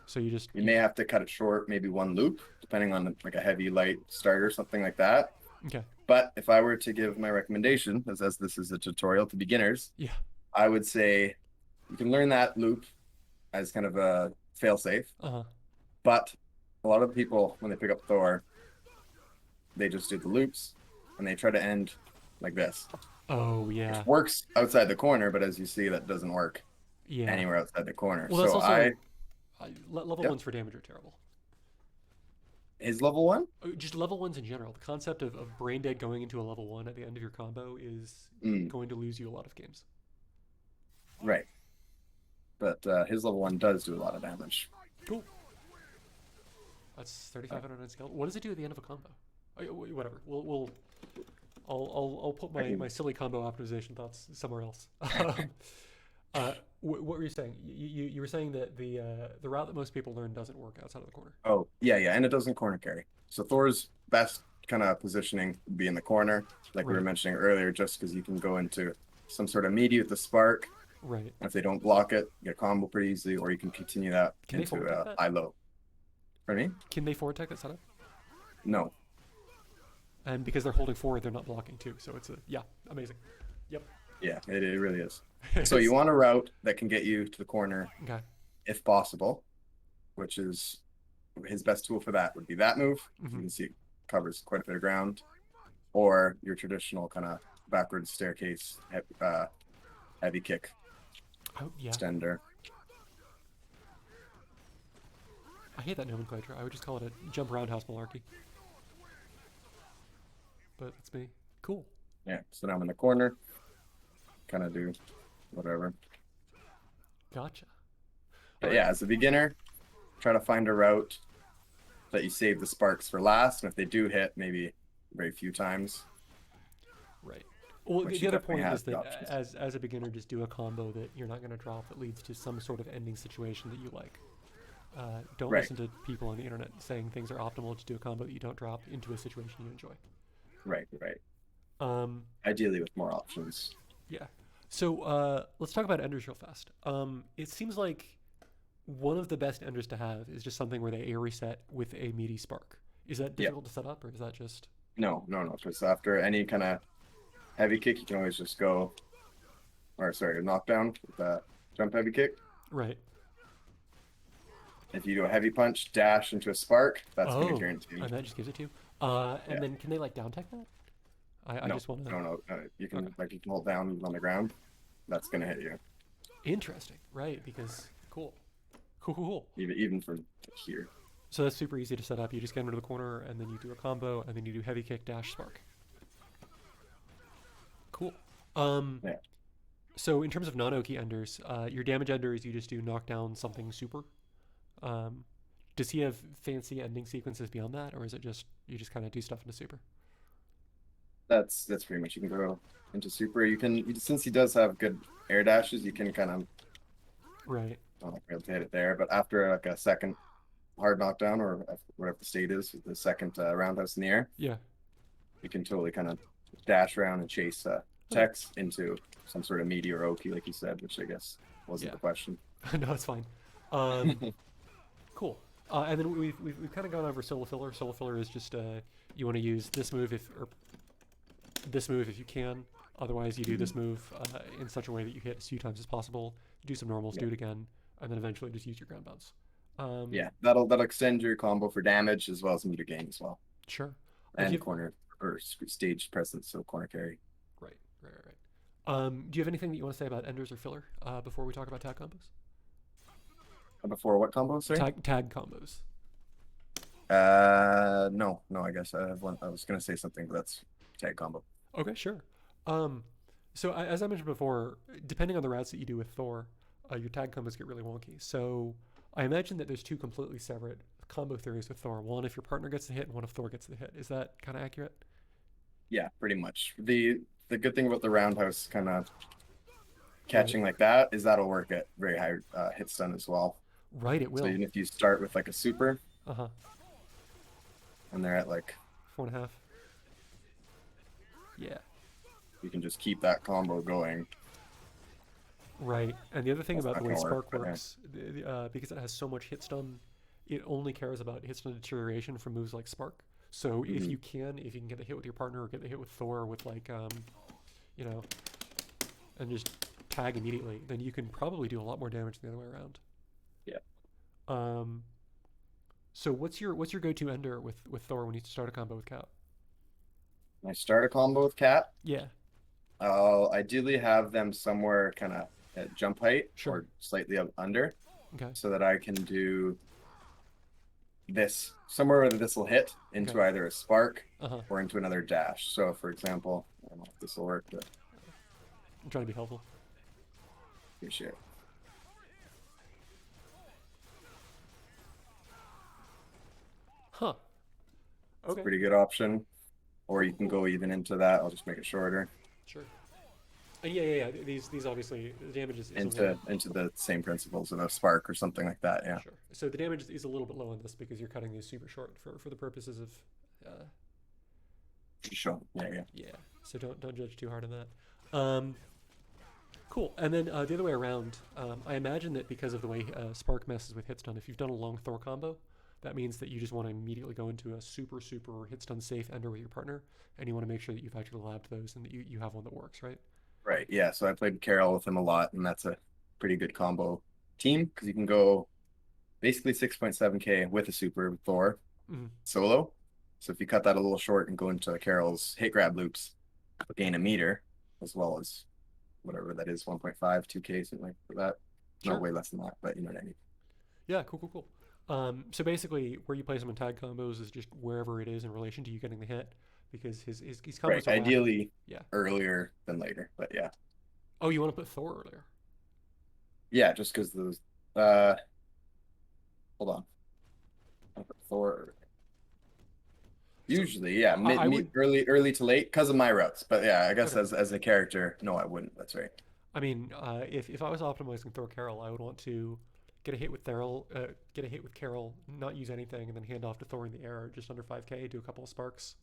So you just You may have to cut it short, maybe one loop, depending on like a heavy light start or something like that. okay. But if I were to give my recommendation, as this is a tutorial to beginners, Yeah. I would say you can learn that loop as kind of a fail-safe. Uh-huh. But a lot of people, when they pick up Thor, they just do the loops and they try to end like this. Oh yeah. Which works outside the corner, but as you see, that doesn't work Yeah. anywhere outside the corner. Well, that's So also level Yep. ones for damage are terrible. is level one? Just level ones in general. The concept of brain dead going into a level one at the end of your combo is Mm, going to lose you a lot of games. right. But his level one does do a lot of damage. Cool. That's 3,500 skill. What does it do at the end of a combo? Whatever. I'll put my silly combo optimization thoughts somewhere else. What were you saying? You were saying that the route that most people learn doesn't work outside of the corner. Oh, yeah, and it doesn't corner carry. So Thor's best kind of positioning would be in the corner, like we were Right. mentioning earlier, just because you can go into some sort of meaty with the spark. Right. And if they don't block it, you get a combo pretty easily, or you can continue that Can they into forward that? high low. Pardon me? Can they forward tech that setup? No. And because they're holding forward, they're not blocking too. So it's amazing. Yep. Yeah, it really is. So you want a route that can get you to the corner Okay. if possible, which is his best tool for that would be that move. Mhm. You can see it covers quite a bit of ground, or your traditional kind of backwards staircase heavy kick Oh yeah. extender. I hate that nomenclature. I would just call it a jump roundhouse malarkey. But that's me. Cool. Yeah, so now I'm in the corner, kind of do whatever. Gotcha. But yeah, as a beginner, try to find a route that you save the sparks for last, and if they do hit, maybe very few times, Right. Well, which the he other definitely point has is the that options. as a beginner, just do a combo that you're not going to drop that leads to some sort of ending situation that you like. Don't Right, listen to people on the internet saying things are optimal to do a combo that you don't drop into a situation you enjoy. right. Um, Ideally with more options. yeah. So let's talk about enders real fast. It seems like one of the best enders to have is just something where they A reset with a meaty spark. Is that Yeah, difficult to set up, or is that just no. Because after any kind of heavy kick, you can always just go, or sorry, knockdown with that jump heavy kick. right? If you do a heavy punch, dash into a spark, that's going to Oh, guarantee. and that just gives it to you. And Yeah. then can they like down tech that? I No, just want to. no. You Okay. can you can hold down on the ground. That's going to hit you, Interesting, right? Because cool, cool. even from here. So that's super easy to set up. You just get into the corner, and then you do a combo, and then you do heavy kick, dash, spark. Cool. Um, Yeah. so in terms of non-Oki enders, your damage enders, you just do knock down something super. Um, does he have fancy ending sequences beyond that, or is it just you just kind of do stuff into super? That's pretty much. You can go into super. Since he does have good air dashes, you can kind of Right. not be able to hit it there. But after like a second hard knockdown or whatever the state is, the second roundhouse in the air, Yeah. you can totally kind of dash around and chase Okay. techs into some sort of meaty or oki, like you said, which I guess wasn't Yeah. the question. No, it's fine. Um, cool. And then we've kind of gone over solo filler. Solo filler is just you want to use this move if or this move if you can. Otherwise, you do this move in such a way that you hit as few times as possible. Do some normals, Yeah, do it again, and then eventually just use your ground bounce. Um, yeah, that'll extend your combo for damage as well as meter gain as well, sure. Do and you have, corner or stage presence, so corner carry. right. Do you have anything that you want to say about enders or filler before we talk about tag combos? Before what combo? Sorry. Tag combos. No. I guess I have one. I was gonna say something, but that's tag combo. Okay, sure. Um, so as I mentioned before, depending on the routes that you do with Thor, your tag combos get really wonky. So I imagine that there's two completely separate combo theories with Thor. One if your partner gets the hit, and one if Thor gets the hit. Is that kind of accurate? Yeah, pretty much. The good thing about the roundhouse kind of Right. catching like that is that'll work at very high hit stun as well. Right, it So will. even if you start with like a super Uh huh. and they're at like, 4.5. Yeah. you can just keep that combo going. Right. And the other thing That's about the not way gonna work, Spark but yeah. works, because it has so much hit stun, it only cares about hit stun deterioration from moves like Spark. So Hmm. if you can get the hit with your partner or get the hit with Thor with like, you know, and just tag immediately, then you can probably do a lot more damage than the other way around. Yeah. Um, so what's your go-to ender with Thor when you start a combo with Cap? When I start a combo with cat, Yeah, I'll ideally have them somewhere kind of at jump height sure. or slightly up under Okay, so that I can do this somewhere where this will hit okay. into either a spark Uh huh. or into another dash. So for example, I don't know if this will work, but I'm trying to be helpful. appreciate it. Huh. It's a Okay. pretty good option. Or you can Cool. go even into that. I'll just make it shorter Sure. And yeah. These obviously the damage is a little. into the same principles of a spark or something like that. Yeah. Sure. So the damage is a little bit low on this because you're cutting these super short for the purposes of, uh, Sure. Yeah. yeah. So don't judge too hard on that. Cool. And then the other way around, I imagine that because of the way Spark messes with hit stun, if you've done a long Thor combo, that means that you just want to immediately go into a super hit stun safe ender with your partner, and you want to make sure that you've actually labbed those and that you have one that works, right? Right. Yeah. So I played Carol with him a lot, and that's a pretty good combo team because you can go basically 6.7K with a super with Thor Mm-hmm. solo. So if you cut that a little short and go into Carol's hit grab loops, gain a meter as well as whatever that is, 1.5, 2K, something like that. No, Sure. way less than that, but you know what I mean. Yeah. Cool. So basically, where you place him in tag combos is just wherever it is in relation to you getting the hit, because his Right. combos are whack. Ideally Yeah. earlier than later, but yeah. Oh, you want to put Thor earlier? Yeah, just because those uh hold on. Thor. So Usually, yeah, I mid, would. early to late because of my routes. But yeah, I guess Okay. as a character, no, I wouldn't. That's right. I mean, if I was optimizing Thor Carol, I would want to get a hit with get a hit with Carol, not use anything, and then hand off to Thor in the air, just under 5k, do a couple of sparks.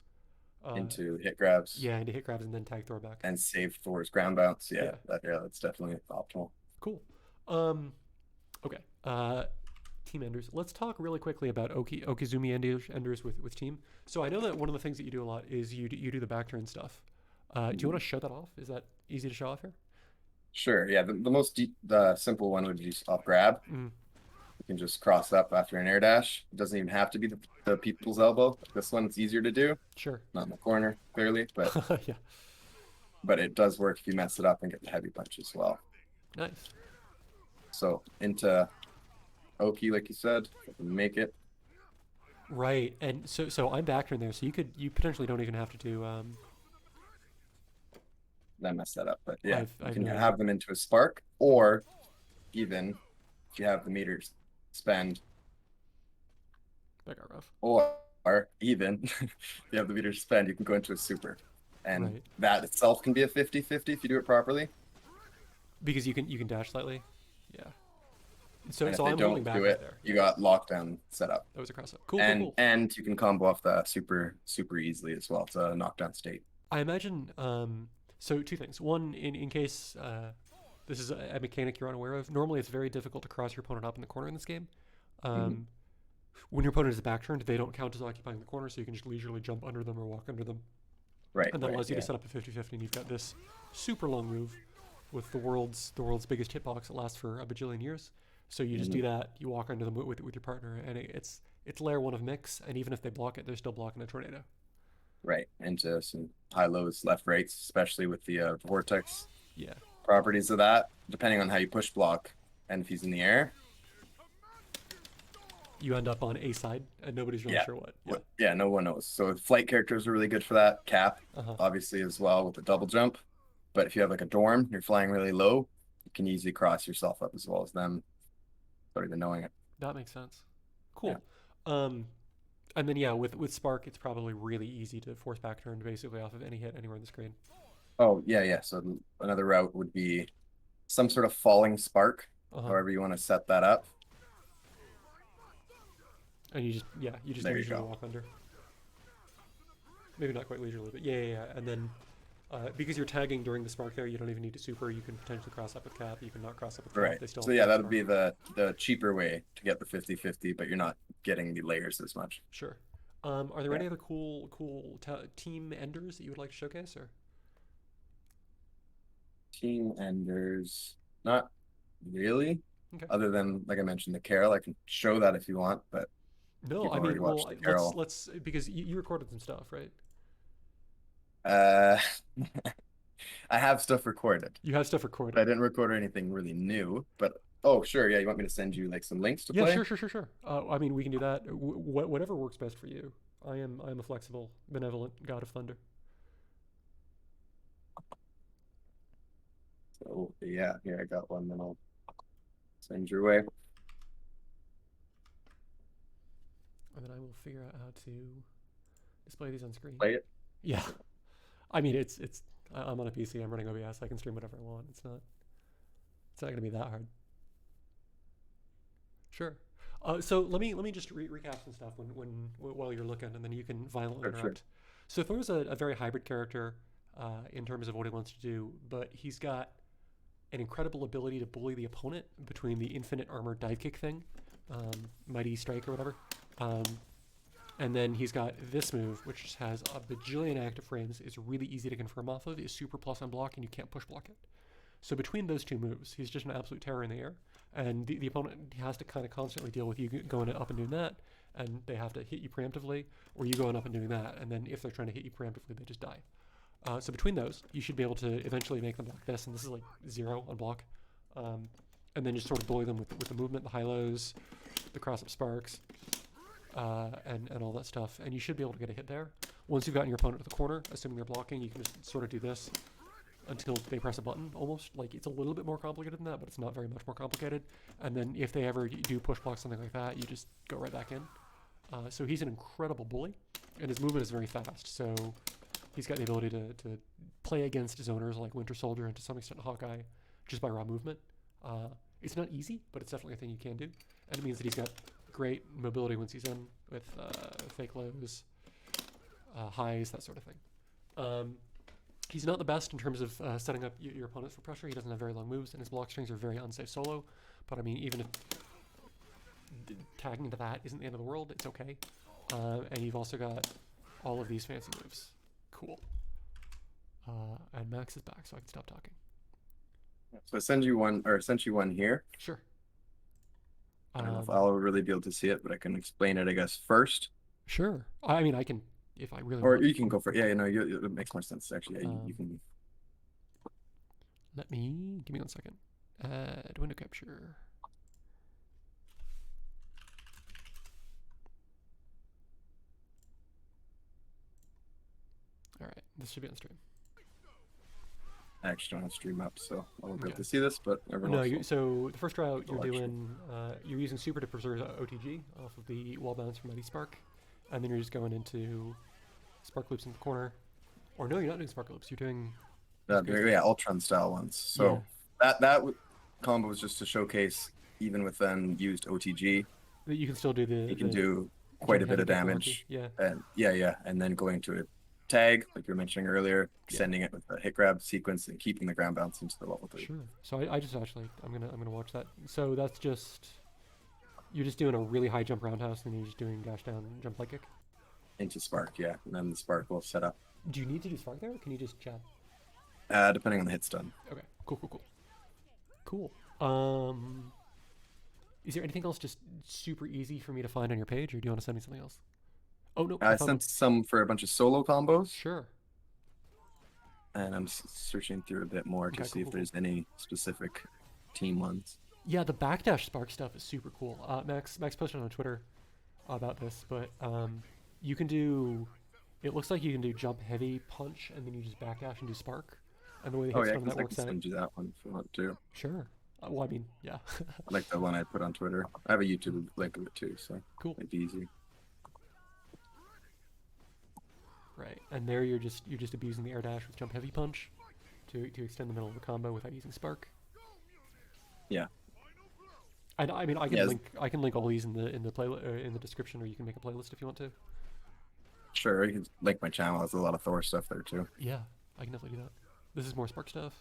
Uh, Into hit grabs yeah, into hit grabs and then tag Thor back. and save Thor's ground bounce. Yeah, Yeah, that's definitely optimal. cool. Um, okay. Team enders. Let's talk really quickly about Okizumi enders with team. So I know that one of the things that you do a lot is you do the back turn stuff. Do you want to show that off? Is that easy to show off here? Sure. Yeah, the simple one would be just off grab. Mm, You can just cross up after an air dash. It doesn't even have to be the people's elbow. This one's easier to do. sure. Not in the corner, clearly, Yeah. but it does work if you mess it up and get the heavy punch as well. Nice. So into Oki, like you said, make it. Right, and so I'm back in there, so you potentially don't even have to do. Then mess that up. But yeah, you I've can no idea. have them into a spark, or even if you have the meters spend, That got rough. or even if you have the meters spend, you can go into a super. And Right, that itself can be a 50-50 if you do it properly. because you can dash slightly. Yeah. So And if so they I'm holding don't back do right it, there. you Yeah, got lockdown set up. that was a cross up. Cool, cool, cool. And you can combo off the super easily as well. It's a knockdown state. I imagine. So two things. One, in case this is a mechanic you're unaware of. Normally, it's very difficult to cross your opponent up in the corner in this game. Hmm. Um, when your opponent is back turned, they don't count as occupying the corner, so you can just leisurely jump under them or walk under them, Right, and that allows you to yeah. set up a 50-50, and you've got this super long move with the world's biggest hitbox that lasts for a bajillion years. So you just Hmm. do that, you walk under them with your partner, and it's layer one of mix, and even if they block it, they're still blocking a tornado. Right, into some high lows, left rights, especially with the vortex Yeah, properties of that, depending on how you push block. And if he's in the air, you end up on a side, and nobody's really yeah, sure what. Yeah. yeah, no one knows. So flight characters are really good for that. Cap, Uh huh. obviously, as well with the double jump. But if you have like a dorm, you're flying really low, you can easily cross yourself up as well as them without even knowing it. That makes sense. Yeah. Cool. Um, and then yeah, with Spark, it's probably really easy to force back turn basically off of any hit anywhere on the screen. Oh, yeah. So another route would be some sort of falling spark, Uh huh. however you want to set that up. And you just There you leisurely go. walk under. Maybe not quite leisurely, but yeah. And then because you're tagging during the spark there, you don't even need to super. You can potentially cross up with Cap. You can not cross up with Cap. Right. They still So have yeah, full that would spark. be the cheaper way to get the 50-50, but you're not getting the layers as much. Sure. Are there Yeah. any other cool team enders that you would like to showcase, or? Team enders, not really. Okay. Other than like I mentioned, the Carol. I can show that if you want, but No, I people already mean, watched well, the let's Carol. let's because you recorded some stuff, right? Uh, I have stuff recorded, You have stuff but I recorded. didn't record anything really new. But oh, sure, yeah. You want me to send you like some links to Yeah, play? sure. I mean, we can do that. Whatever works best for you. I am a flexible, benevolent god of thunder. So yeah, here I got one. Then I'll send your way. And then I will figure out how to display these on screen. Play it. Yeah, I mean, I'm on a PC. I'm running OBS. I can stream whatever I want. It's not gonna be that hard. Sure. So let me just recap some stuff while you're looking, and then you can violently Sure. interrupt. So Thor's a very hybrid character in terms of what he wants to do, but he's got an incredible ability to bully the opponent between the infinite armor dive kick thing, mighty strike or whatever, um, and then he's got this move, which just has a bajillion active frames, is really easy to confirm off of, is super plus on block, and you can't push block it. So between those two moves, he's just an absolute terror in the air, and the opponent has to kind of constantly deal with you going up and doing that, and they have to hit you preemptively, or you going up and doing that, and then if they're trying to hit you preemptively, they just die. So between those, you should be able to eventually make them block this, and this is like 0 on block, and then just sort of bully them with the movement, the high lows, the cross up sparks, and all that stuff, and you should be able to get a hit there. Once you've gotten your opponent to the corner, assuming they're blocking, you can just sort of do this until they press a button, almost. Like, it's a little bit more complicated than that, but it's not very much more complicated. And then if they ever do push block something like that, you just go right back in. So he's an incredible bully, and his movement is very fast. So he's got the ability to play against zoners like Winter Soldier and to some extent Hawkeye just by raw movement. It's not easy, but it's definitely a thing you can do. And it means that he's got great mobility once he's in with fake lows, highs, that sort of thing. He's not the best in terms of setting up your opponents for pressure. He doesn't have very long moves, and his block strings are very unsafe solo. But I mean, even if tagging into that isn't the end of the world, it's okay. And you've also got all of these fancy moves. Cool. And Max is back, so I can stop talking. So I sent you one here. Sure. I don't know if I'll really be able to see it, but I can explain it, I guess, first. Sure. I mean, I can, if I really Or want. you can go for it. Yeah, you know, it makes more sense, actually. Yeah, you can. Give me 1 second. Add window capture. All right, this should be on stream. I actually don't have stream up, so I won't be able to see this, but everyone No, else so the first route you're doing, you're using super to preserve OTG off of the wall bounce from Mighty Spark, and then you're just going into spark loops in the corner. Or no, you're not doing spark loops. You're doing Ultron style ones. So that combo was just to showcase, even with used OTG, that you can still do you can do quite a bit of damage. And and then going to a tag, like you were mentioning earlier, extending it with a hit grab sequence and keeping the ground bounce into the level 3. Sure. So I just actually I'm gonna watch that. So that's just you're just doing a really high jump roundhouse, and then you're just doing dash down jump light kick into spark, and then the spark will set up. Do you need to do spark there, or can you just jab? Depending on the hit stun. Okay. Cool. Is there anything else just super easy for me to find on your page, or do you want to send me something else? Oh no. I sent some for a bunch of solo combos. Sure. And I'm searching through a bit more to see if there's any specific team ones. Yeah, the backdash spark stuff is super cool. Max posted on Twitter about this, but you can do. It looks like you can do jump heavy punch, and then you just backdash and do spark. And the way the hit stun that works out. I can send you that one if you want to. Sure. Well, I mean, yeah. I like the one I put on Twitter. I have a YouTube link of it too, so cool. It'd be easy. Right, and there you're just abusing the air dash with jump heavy punch to extend the middle of the combo without using spark. Yeah. And I mean, I can link all these in the in the description, or you can make a playlist if you want to. Sure, you can link my channel. There's a lot of Thor stuff there too. Yeah, I can definitely do that. This is more spark stuff.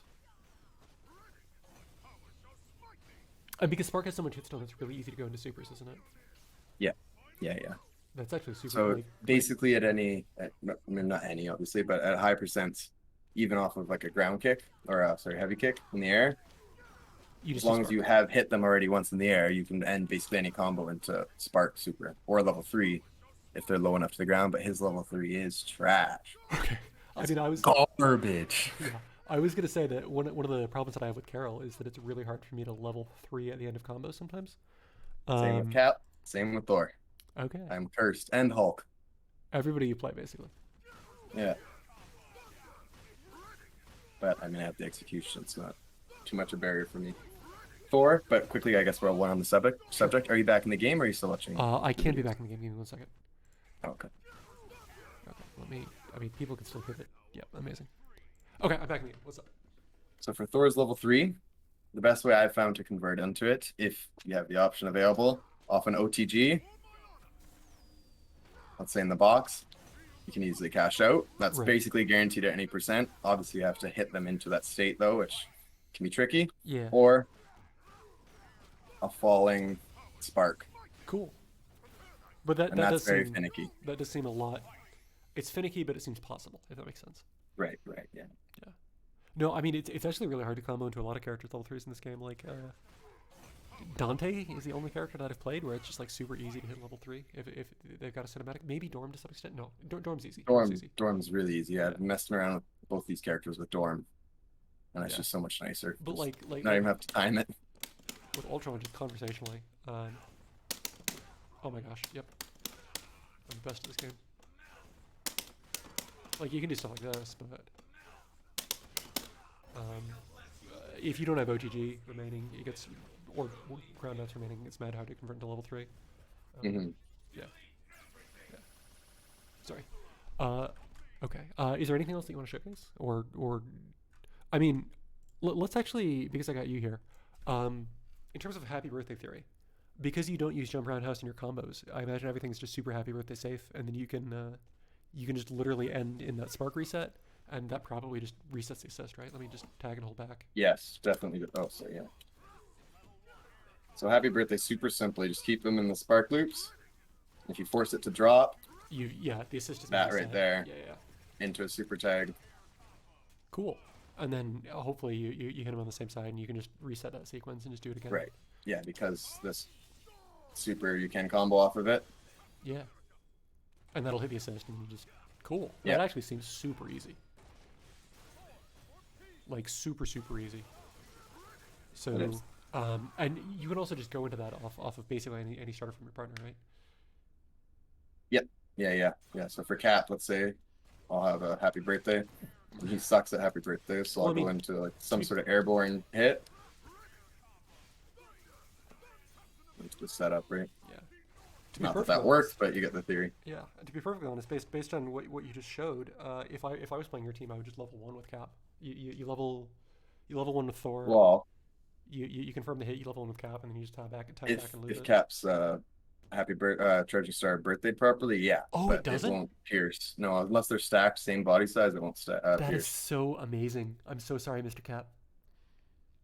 And because spark has so much hit stun, it's really easy to go into supers, isn't it? Yeah. That's actually super. So basically, at not any, obviously, but at high percents, even off of like a ground kick or heavy kick in the air, as long as you have hit them already once in the air, you can end basically any combo into spark super or level 3 if they're low enough to the ground. But his level 3 is trash. Okay. I mean, I was garbage. Yeah. I was gonna say that one of the problems that I have with Carol is that it's really hard for me to level 3 at the end of combos sometimes. Same with Cap. Same with Thor. Okay. I'm cursed. And Hulk. Everybody you play, basically. Yeah. But I mean, I have the execution. It's not too much a barrier for me. Thor, but quickly, I guess we're one on the subject. Are you back in the game, or are you still watching? I can be back in the game. Give me 1 second. Okay. Okay. I mean, people can still pivot. Yep. Amazing. Okay, I'm back in the game. What's up? So for Thor's level 3, the best way I've found to convert into it, if you have the option available, off an OTG, let's say in the box, you can easily cash out. That's basically guaranteed at any percent. Obviously, you have to hit them into that state, though, which can be tricky. Yeah. Or a falling spark. Cool. But that's does very finicky. That does seem a lot. It's finicky, but it seems possible, if that makes sense. Right, yeah. No, I mean, it's actually really hard to combo into a lot of characters level 3s in this game. Like, Dante is the only character that I've played where it's just like super easy to hit level 3 if they've got a cinematic. Maybe Dorm to some extent. No, Dorm's easy. Dorm's really easy. Yeah, I've been messing around with both these characters with Dorm, and it's just so much nicer. But like not even have to time it. With Ultron, just conversationally. Oh my gosh, yep. I'm the best at this game. Like, you can do stuff like this, but if you don't have OTG remaining, it gets, or ground nuts remaining, it's mad hard to convert into level 3. Yeah. Sorry. Uh, okay. Is there anything else that you want to showcase, or I mean, let's actually, because I got you here. In terms of happy birthday theory, because you don't use jump around house in your combos, I imagine everything's just super happy birthday safe, and then you can just literally end in that spark reset, and that probably just resets the assist, right? Let me just tag and hold back. Yes, definitely. Oh, sorry, yeah. So happy birthday, super simply. Just keep them in the spark loops. If you force it to drop, Yeah, the assist is that reset. right there Yeah, yeah. into a super tag. Cool. And then hopefully you hit him on the same side, and you can just reset that sequence and just do it again. Right. Yeah, because this super you can combo off of it. Yeah. And that'll hit the assist, and you just cool. Yeah. That actually seems super easy. Like super easy. So, and you can also just go into that off of basically any starter from your partner, right? Yep. Yeah. So for Cap, let's say I'll have a happy birthday. He sucks at happy birthday, so I'll go into like some sort of airborne hit. It's the setup, right? Yeah. Not that works, but you get the theory. Yeah. And to be perfectly honest, based on what you just showed, if I was playing your team, I would just level 1 with Cap. You level 1 with Thor. Well, you confirm the hit. You level 1 with Cap, and then you just tap back and lose it. If Cap's Charging Star birthday properly, yeah. Oh, but it doesn't? It won't pierce. No, unless they're stacked same body size, it won't That pierce. is so amazing. I'm so sorry, Mr. Cap.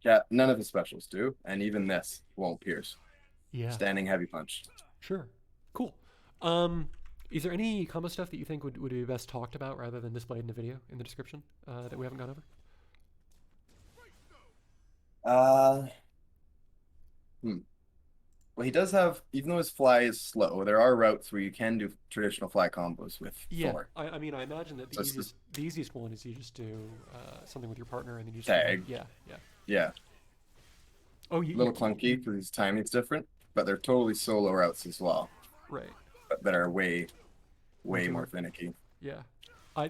Cap, none of his specials do, and even this won't pierce. Yeah. Standing heavy punch. Sure. Cool. Is there any combo stuff that you think would be best talked about rather than displayed in a video in the description that we haven't gone over? Well, he does have, even though his fly is slow, there are routes where you can do traditional fly combos with Thor. I mean, I imagine that the easiest one is you just do something with your partner and then you just tag. Yeah. Oh, a little clunky because his timing's different, but they're totally solo routes as well. Right. But that are way more finicky. Yeah.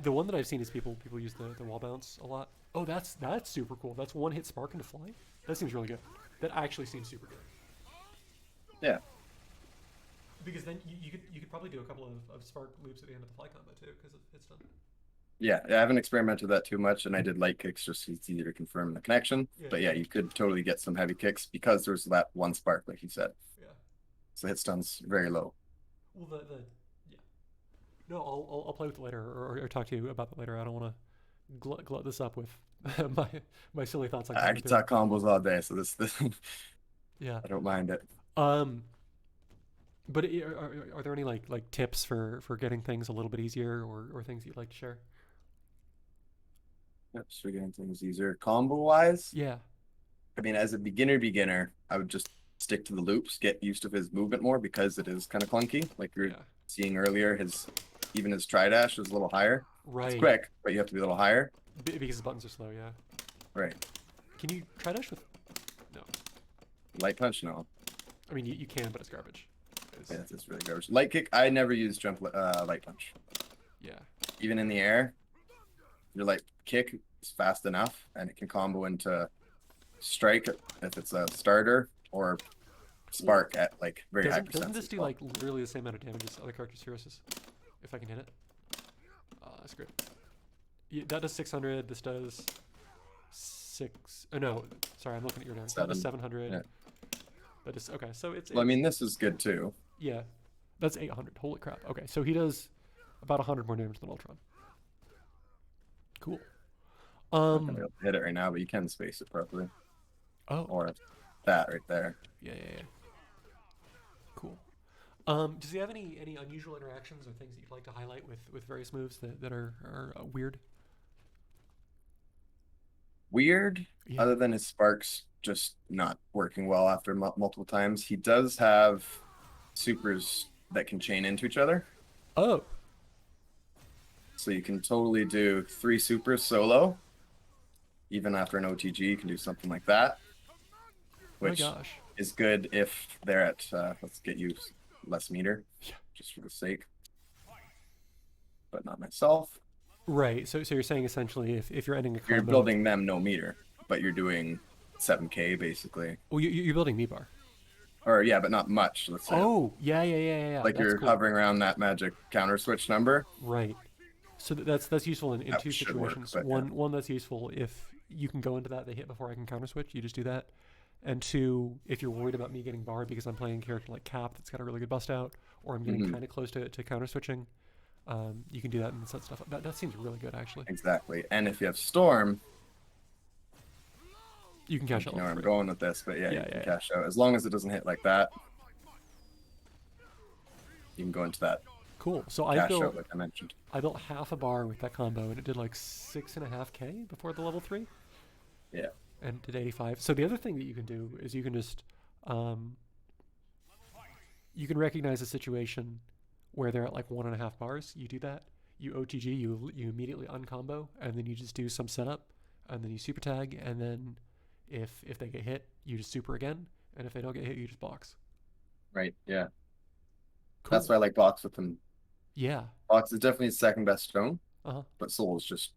The one that I've seen is people use the wall bounce a lot. Oh, that's super cool. That's one hit spark into fly. That seems really good. That actually seems super good. Yeah. Because then you could probably do a couple of spark loops at the end of the fly combo too, because it's done. Yeah, I haven't experimented with that too much, and I did light kicks just so it's easier to confirm the connection. Yeah. But yeah, you could totally get some heavy kicks because there's that one spark, like you said. Yeah. So hit stun's very low. Well, yeah. No, I'll play with it later or talk to you about that later. I don't want to glut this up with my silly thoughts like that. I can talk combos all day, so this yeah, I don't mind it. But are there any like tips for getting things a little bit easier or things you'd like to share? Yep, so getting things easier. Combo wise, Yeah. I mean, as a beginner, I would just stick to the loops, get used to his movement more because it is kind of clunky. Like you're seeing earlier, even his tri-dash is a little higher. Right. It's quick, but you have to be a little higher. Because the buttons are slow, yeah. Right. Can you tri-dash with... No. Light punch? No. I mean, you can, but it's garbage. Yeah, it's really garbage. Light kick, I never use light punch. Yeah. Even in the air, your light kick is fast enough, and it can combo into strike if it's a starter or spark at like very high percent. Doesn't this do like literally the same amount of damage as other characters' heroes? If I can hit it. That's great. Yeah, that does 600. This does 6. Oh no, sorry, I'm looking at your damage. That does 700. Yeah. That is okay. So it's. Well, I mean, this is good too. Yeah, that's 800. Holy crap. Okay, so he does about 100 more damage than Ultron. Cool. I'm not gonna hit it right now, but you can space it properly. Oh. Or that right there. Yeah. Cool. Does he have any unusual interactions or things that you'd like to highlight with various moves that are weird? Weird, Yeah. other than his sparks just not working well after multiple times. He does have supers that can chain into each other. Oh. So you can totally do 3 supers solo. Even after an OTG, you can do something like that. Which is good if they're at, let's get you less meter. Yeah. Just for the sake. But not myself. Right. So you're saying essentially if you're ending a combo... You're building them no meter, but you're doing 7k basically. Well, you're building me bar. or yeah, but not much. Let's say Oh, yeah. like That's you're cool. hovering around that magic counter switch number. Right. So that's useful in That two should work, situations. but yeah. One that's useful if you can go into that they hit before I can counter switch, you just do that. And two, if you're worried about me getting barred because I'm playing a character like Cap that's got a really good bust out, or I'm getting Hmm. kind of close to counter switching, you can do that and set stuff up. That seems really good actually. Exactly. And if you have Storm, You can I cash think out you know level where I'm three. going with this, but yeah, Yeah, you can yeah, yeah. cash out as long as it doesn't hit like that. You can go into that Cool. So cash out like I mentioned. I built half a bar with that combo and it did like 6.5k before the level three Yeah. and did 85. So the other thing that you can do is you can just um, you can recognize a situation where they're at like 1.5 bars. You do that. You OTG. You immediately uncombo, and then you just do some setup, and then you super tag, and then if they get hit, you just super again, and if they don't get hit, you just box. Right. Yeah. That's Cool. why I like box with them. Yeah. Box is definitely the second best stone, Uh huh. but soul is just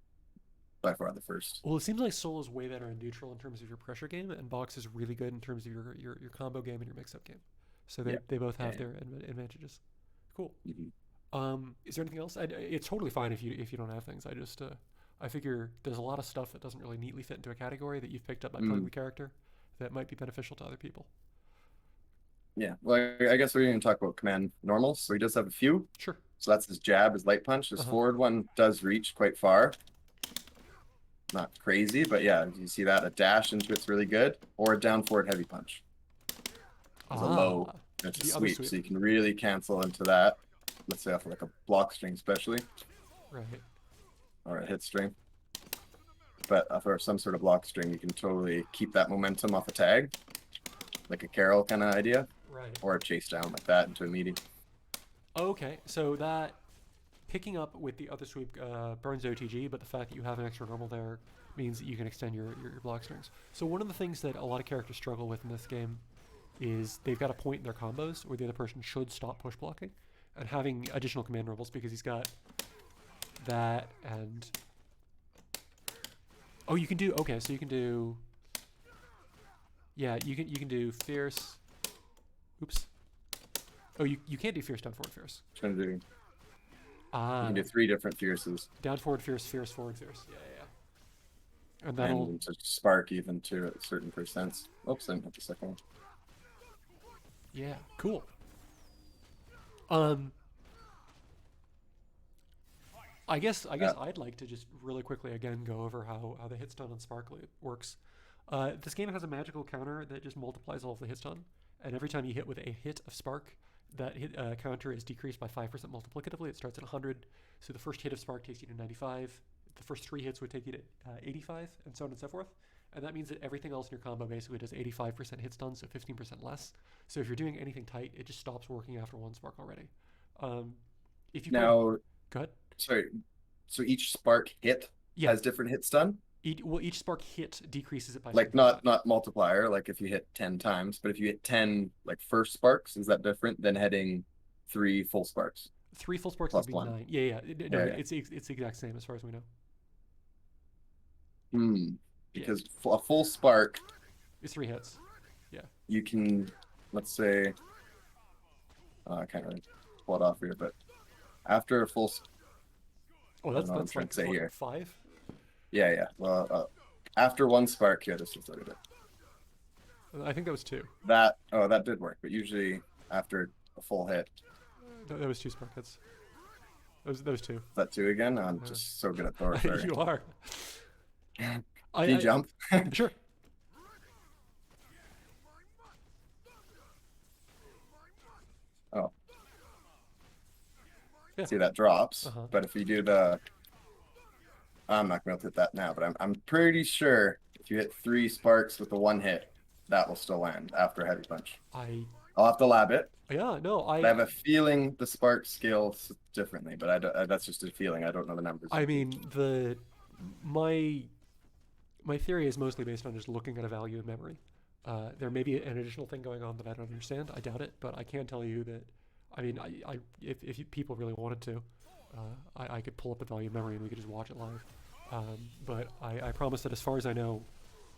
by far the first. Well, it seems like Soul is way better in neutral in terms of your pressure game, and Box is really good in terms of your combo game and your mix-up game. So Yeah. they both Yeah. have their advantages. Cool. Yeah. Mhm. Is there anything else? It's totally fine if you don't have things. I figure there's a lot of stuff that doesn't really neatly fit into a category that you've picked up by playing Mm. the character that might be beneficial to other people. Yeah. Well, I guess we're going to talk about command normals. So he does have a few. Sure. So that's his jab, his light punch. Uh His huh. forward one does reach quite far. Not crazy, but yeah, you see that a dash into it's really good, or a down forward heavy punch. It's a low, Ah, it's a the other sweep, sweep. so you can really cancel into that. Let's say off of like a block string, especially, Right. or a hit string. But for some sort of block string, you can totally keep that momentum off a tag, like a Carol kind of idea, Right. or a chase down like that into a meaty. Okay. So that picking up with the other sweep burns OTG, but the fact that you have an extra normal there means that you can extend your block strings. So one of the things that a lot of characters struggle with in this game is they've got a point in their combos where the other person should stop push blocking, and having additional command normals because he's got that and oh you can do okay so you can do yeah you can do fierce oops oh you can't do fierce down forward fierce Trying to do, you ah can do 3 different fierces, down forward fierce forward fierce yeah and that'll and to spark even to a certain percents. Oops, I didn't hit the second one. yeah cool um I guess I'd like to just really quickly again go over how the hit stun on Sparkly works. This game has a magical counter that just multiplies all of the hit stun, and every time you hit with a hit of Spark, that hit counter is decreased by 5% multiplicatively. It starts at 100, so the first hit of Spark takes you to 95. The first 3 hits would take you to 85, and so on and so forth. And that means that everything else in your combo basically does 85% hit stun, so 15% less. So if you're doing anything tight, it just stops working after 1 Spark already. Um, if you play, Now, go ahead. sorry, so each spark hit Yeah, has different hit stun? each spark hit decreases it by Like 15%. not multiplier, like if you hit 10 times, but if you hit 10 like first sparks, is that different than hitting 3 full sparks 3 full sparks would plus be one? 9. Yeah. No, Yeah, yeah. it's the exact same as far as we know. Hmm. Yeah, Because a full spark, it's 3 hits. Yeah. you can, let's say, I can't really pull it off here, but after a full, Oh, I don't know what I'm that's trying like to say what, here. 5. Yeah. Well, after 1 spark, yeah, just look at it. I think that was 2. That did work, but usually after a full hit, That was 2 spark hits. That was 2. is that 2 again? I'm just so good at Thor, sorry. You are. Can you jump? Sure. Oh, Yeah. see that drops, Uh-huh. but if you do the, I'm not gonna be able to hit that now, but I'm pretty sure if you hit 3 sparks with the 1 hit, that will still land after a heavy punch. I'll have to lab it. Yeah, no, But I have a feeling the spark scales differently, but that's just a feeling. I don't know the numbers. I mean, my theory is mostly based on just looking at a value in memory. There may be an additional thing going on that I don't understand. I doubt it, but I can tell you that. I mean, if people really wanted to, I could pull up the value of memory and we could just watch it live. But I promise that as far as I know,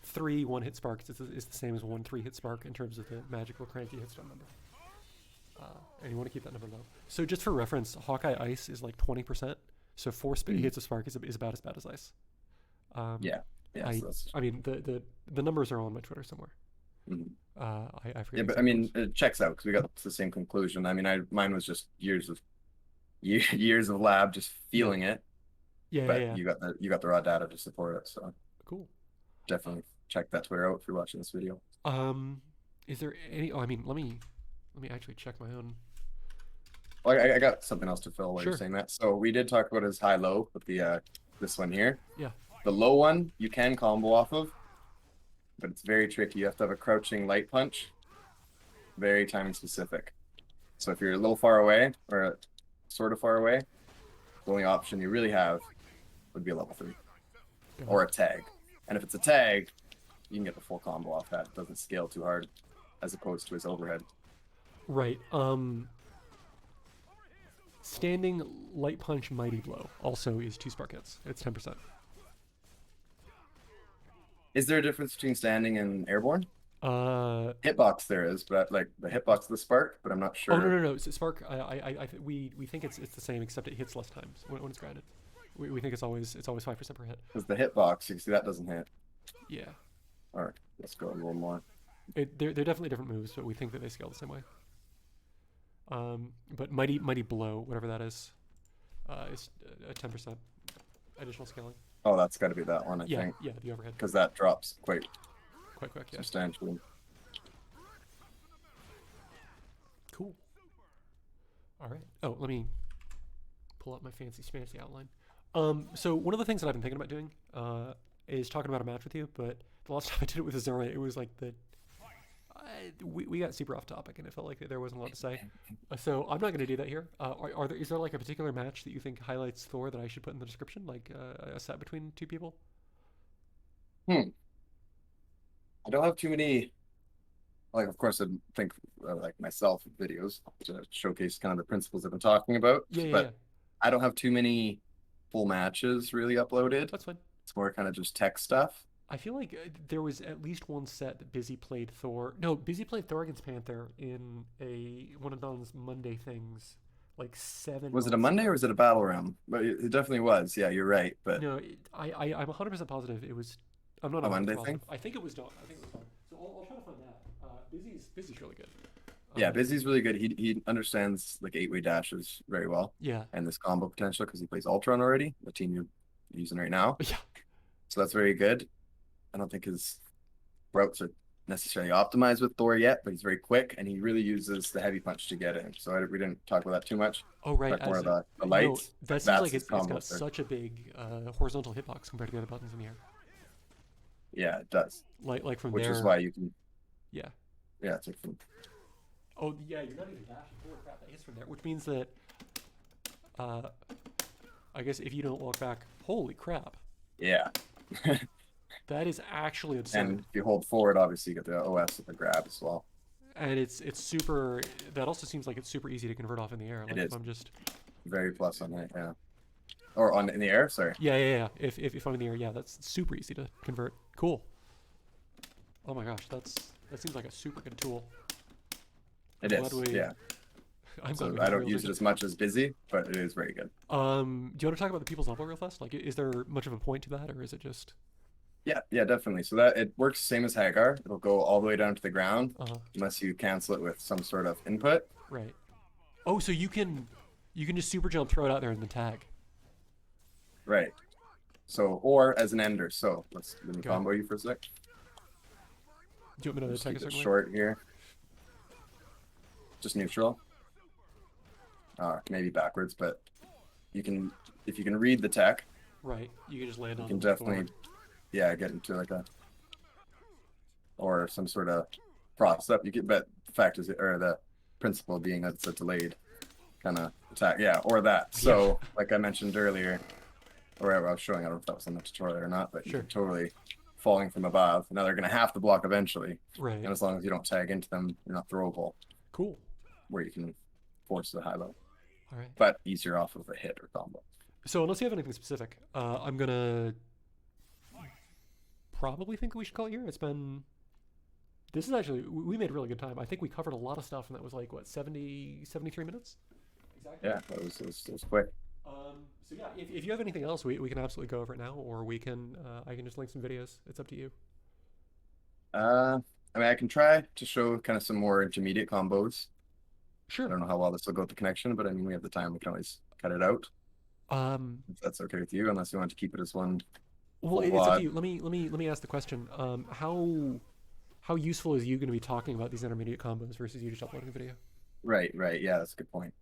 3 1-hit sparks is the same as 1 3-hit spark in terms of the magical cranky hit stun number. And you want to keep that number low. So just for reference, Hawkeye Ice is like 20%. So 4 hits of spark is about as bad as ice. Yeah. I mean, the numbers are on my Twitter somewhere. I forget. Yeah, but I mean, it checks out because we got the same conclusion. I mean, mine was just years of lab, just feeling it. Yeah, but yeah. you got the raw data to support it. So cool. Definitely check that Twitter out if you're watching this video. Is there any? Oh, I mean, let me actually check my own. Well, I got something else to fill while you're saying that. So we did talk about his high-low with the this one here. Yeah. The low one you can combo off of, but it's very tricky. You have to have a crouching light punch. Very timing specific. So if you're a little far away or sort of far away, the only option you really have would be a level 3 or a tag. And if it's a tag, you can get the full combo off that. It doesn't scale too hard as opposed to his overhead. Right. Standing light punch mighty blow also is 2 spark hits. It's 10%. Is there a difference between standing and airborne? Hitbox there is, but like the hitbox of the spark, but I'm not sure. Oh no. So spark, we think it's the same except it hits less times when it's grounded. We think it's always 5% per hit. Because the hitbox, you can see that doesn't hit. Yeah. All right, let's go a little more. They're definitely different moves, but we think that they scale the same way. But mighty blow, whatever that is a 10% additional scaling. Oh, that's got to be that one, I think. Yeah, the overhead. Because that drops quite quick, yeah. Substantially. Cool. All right. Oh, let me pull up my fancy outline. So one of the things that I've been thinking about doing is talking about a match with you, but the last time I did it with Azura, it was like we got super off topic, and it felt like there wasn't a lot to say. So I'm not going to do that here. Is there like a particular match that you think highlights Thor that I should put in the description, like a set between 2 people? I don't have too many. Like, of course, I think like myself videos to showcase kind of the principles I've been talking about. Yeah. I don't have too many full matches really uploaded. That's fine. It's more kind of just tech stuff. I feel like there was at least one set that Busy played Thor. No, Busy played Thor against Panther in one of Don's Monday things, like 7. Was it a Monday or was it a battle round? But it definitely was. Yeah, you're right. But no, I'm 100% positive it was. I'm not a Monday positive. thing. I think it was Don. So I'll try to find that. Busy's really good. Yeah, Busy's really good. He understands like 8-way dashes very well. Yeah. And this combo potential because he plays Ultron already, the team you're using right now. Yeah. So that's very good. I don't think his routes are necessarily optimized with Thor yet, but he's very quick and he really uses the heavy punch to get in. So we didn't talk about that too much. Oh, right. More of the lights. That seems like it's got such a big horizontal hitbox compared to the other buttons in the air. Yeah, it does. Like from which there. Which is why you can. Yeah. Yeah, it's like from. Oh yeah, you're not even dashing. Holy crap, that hits from there, which means that. I guess if you don't walk back, holy crap. Yeah. That is actually absurd. And if you hold forward, obviously you get the OS with the grab as well. And it's super. That also seems like it's super easy to convert off in the air. Like it is. If I'm just. Very plus on that, yeah. Or in the air, sorry. Yeah. If I'm in the air, yeah, that's super easy to convert. Cool. Oh my gosh, that seems like a super good tool. It is. Yeah. I don't use it as much as Busy, but it is very good. Do you want to talk about the people's level real fast? Like, is there much of a point to that, or is it just? Yeah, definitely. So that it works same as Hagar. It'll go all the way down to the ground unless you cancel it with some sort of input. Right. Oh, so you can just super jump, throw it out there, and then tag. Right. So or as an ender. So let me combo you for a sec. Do you want me to tag a certain short here? Just neutral. Maybe backwards, but if you can read the tech. Right. You can just land on. You can definitely. Yeah, get into like or some sort of cross up. You get, but the fact is, or the principle being that it's a delayed kind of attack. Yeah, or that. So, like I mentioned earlier, or I was showing, I don't know if that was in the tutorial or not, but you're totally falling from above. Now they're going to have to block eventually. Right. And as long as you don't tag into them, you're not throwable. Cool. Where you can force the high-low. All right. But easier off of a hit or combo. So unless you have anything specific, I'm gonna probably think we should call it here. It's been. This is actually we made really good time. I think we covered a lot of stuff, and that was like what 73 minutes. Exactly. Yeah, it was quick. So yeah, if you have anything else, we can absolutely go over it now, or we can I can just link some videos. It's up to you. I mean, I can try to show kind of some more intermediate combos. I Sure. don't know how well this will go with the connection, but I mean, we have the time. We can always cut it out if that's okay with you, unless you want to keep it as one Well, full it's up to VOD. you. Let me ask the question. How useful is you going to be talking about these intermediate combos versus you just uploading a video? Right, right. Yeah, that's a good point.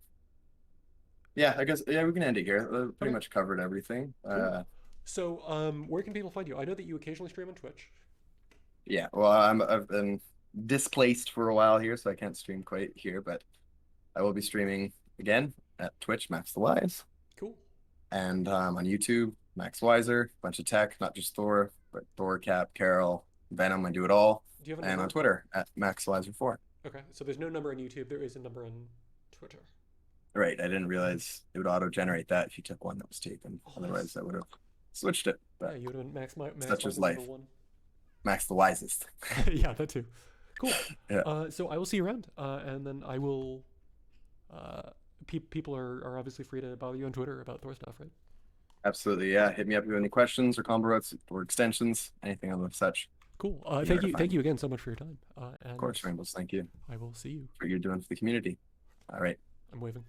Yeah, I guess we can end it here. Pretty Okay, much covered everything. cool. So, where can people find you? I know that you occasionally stream on Twitch. Yeah. Well, I've been displaced for a while here, so I can't stream quite here, but I will be streaming again at Twitch, Max the Wise, Cool. and on YouTube, Max Weiser, bunch of tech, not just Thor, but Thor, Cap, Carol, Venom. I do it all, Do you have a and on number? Twitter at Max Weiser 4. Okay, so there's no number on YouTube. There is a number on Twitter. Right. I didn't realize it would auto generate that if you took one that was taken. Oh, Otherwise, I would have switched it. yeah, But you would have been Max such is Weiser life. number one. Max the Wisest. Yeah, that too. Cool. Yeah. So I will see you around, and then I will. People are obviously free to bother you on Twitter about Thor stuff, right? Absolutely. Yeah. Hit me up if you have any questions or combo routes or extensions, anything of such. Cool. You know Thank where to you. find Thank me. you again so much for your time. Of And course, Rainbows. Thank you I will see you. for what you're doing for the community. All right. I'm waving.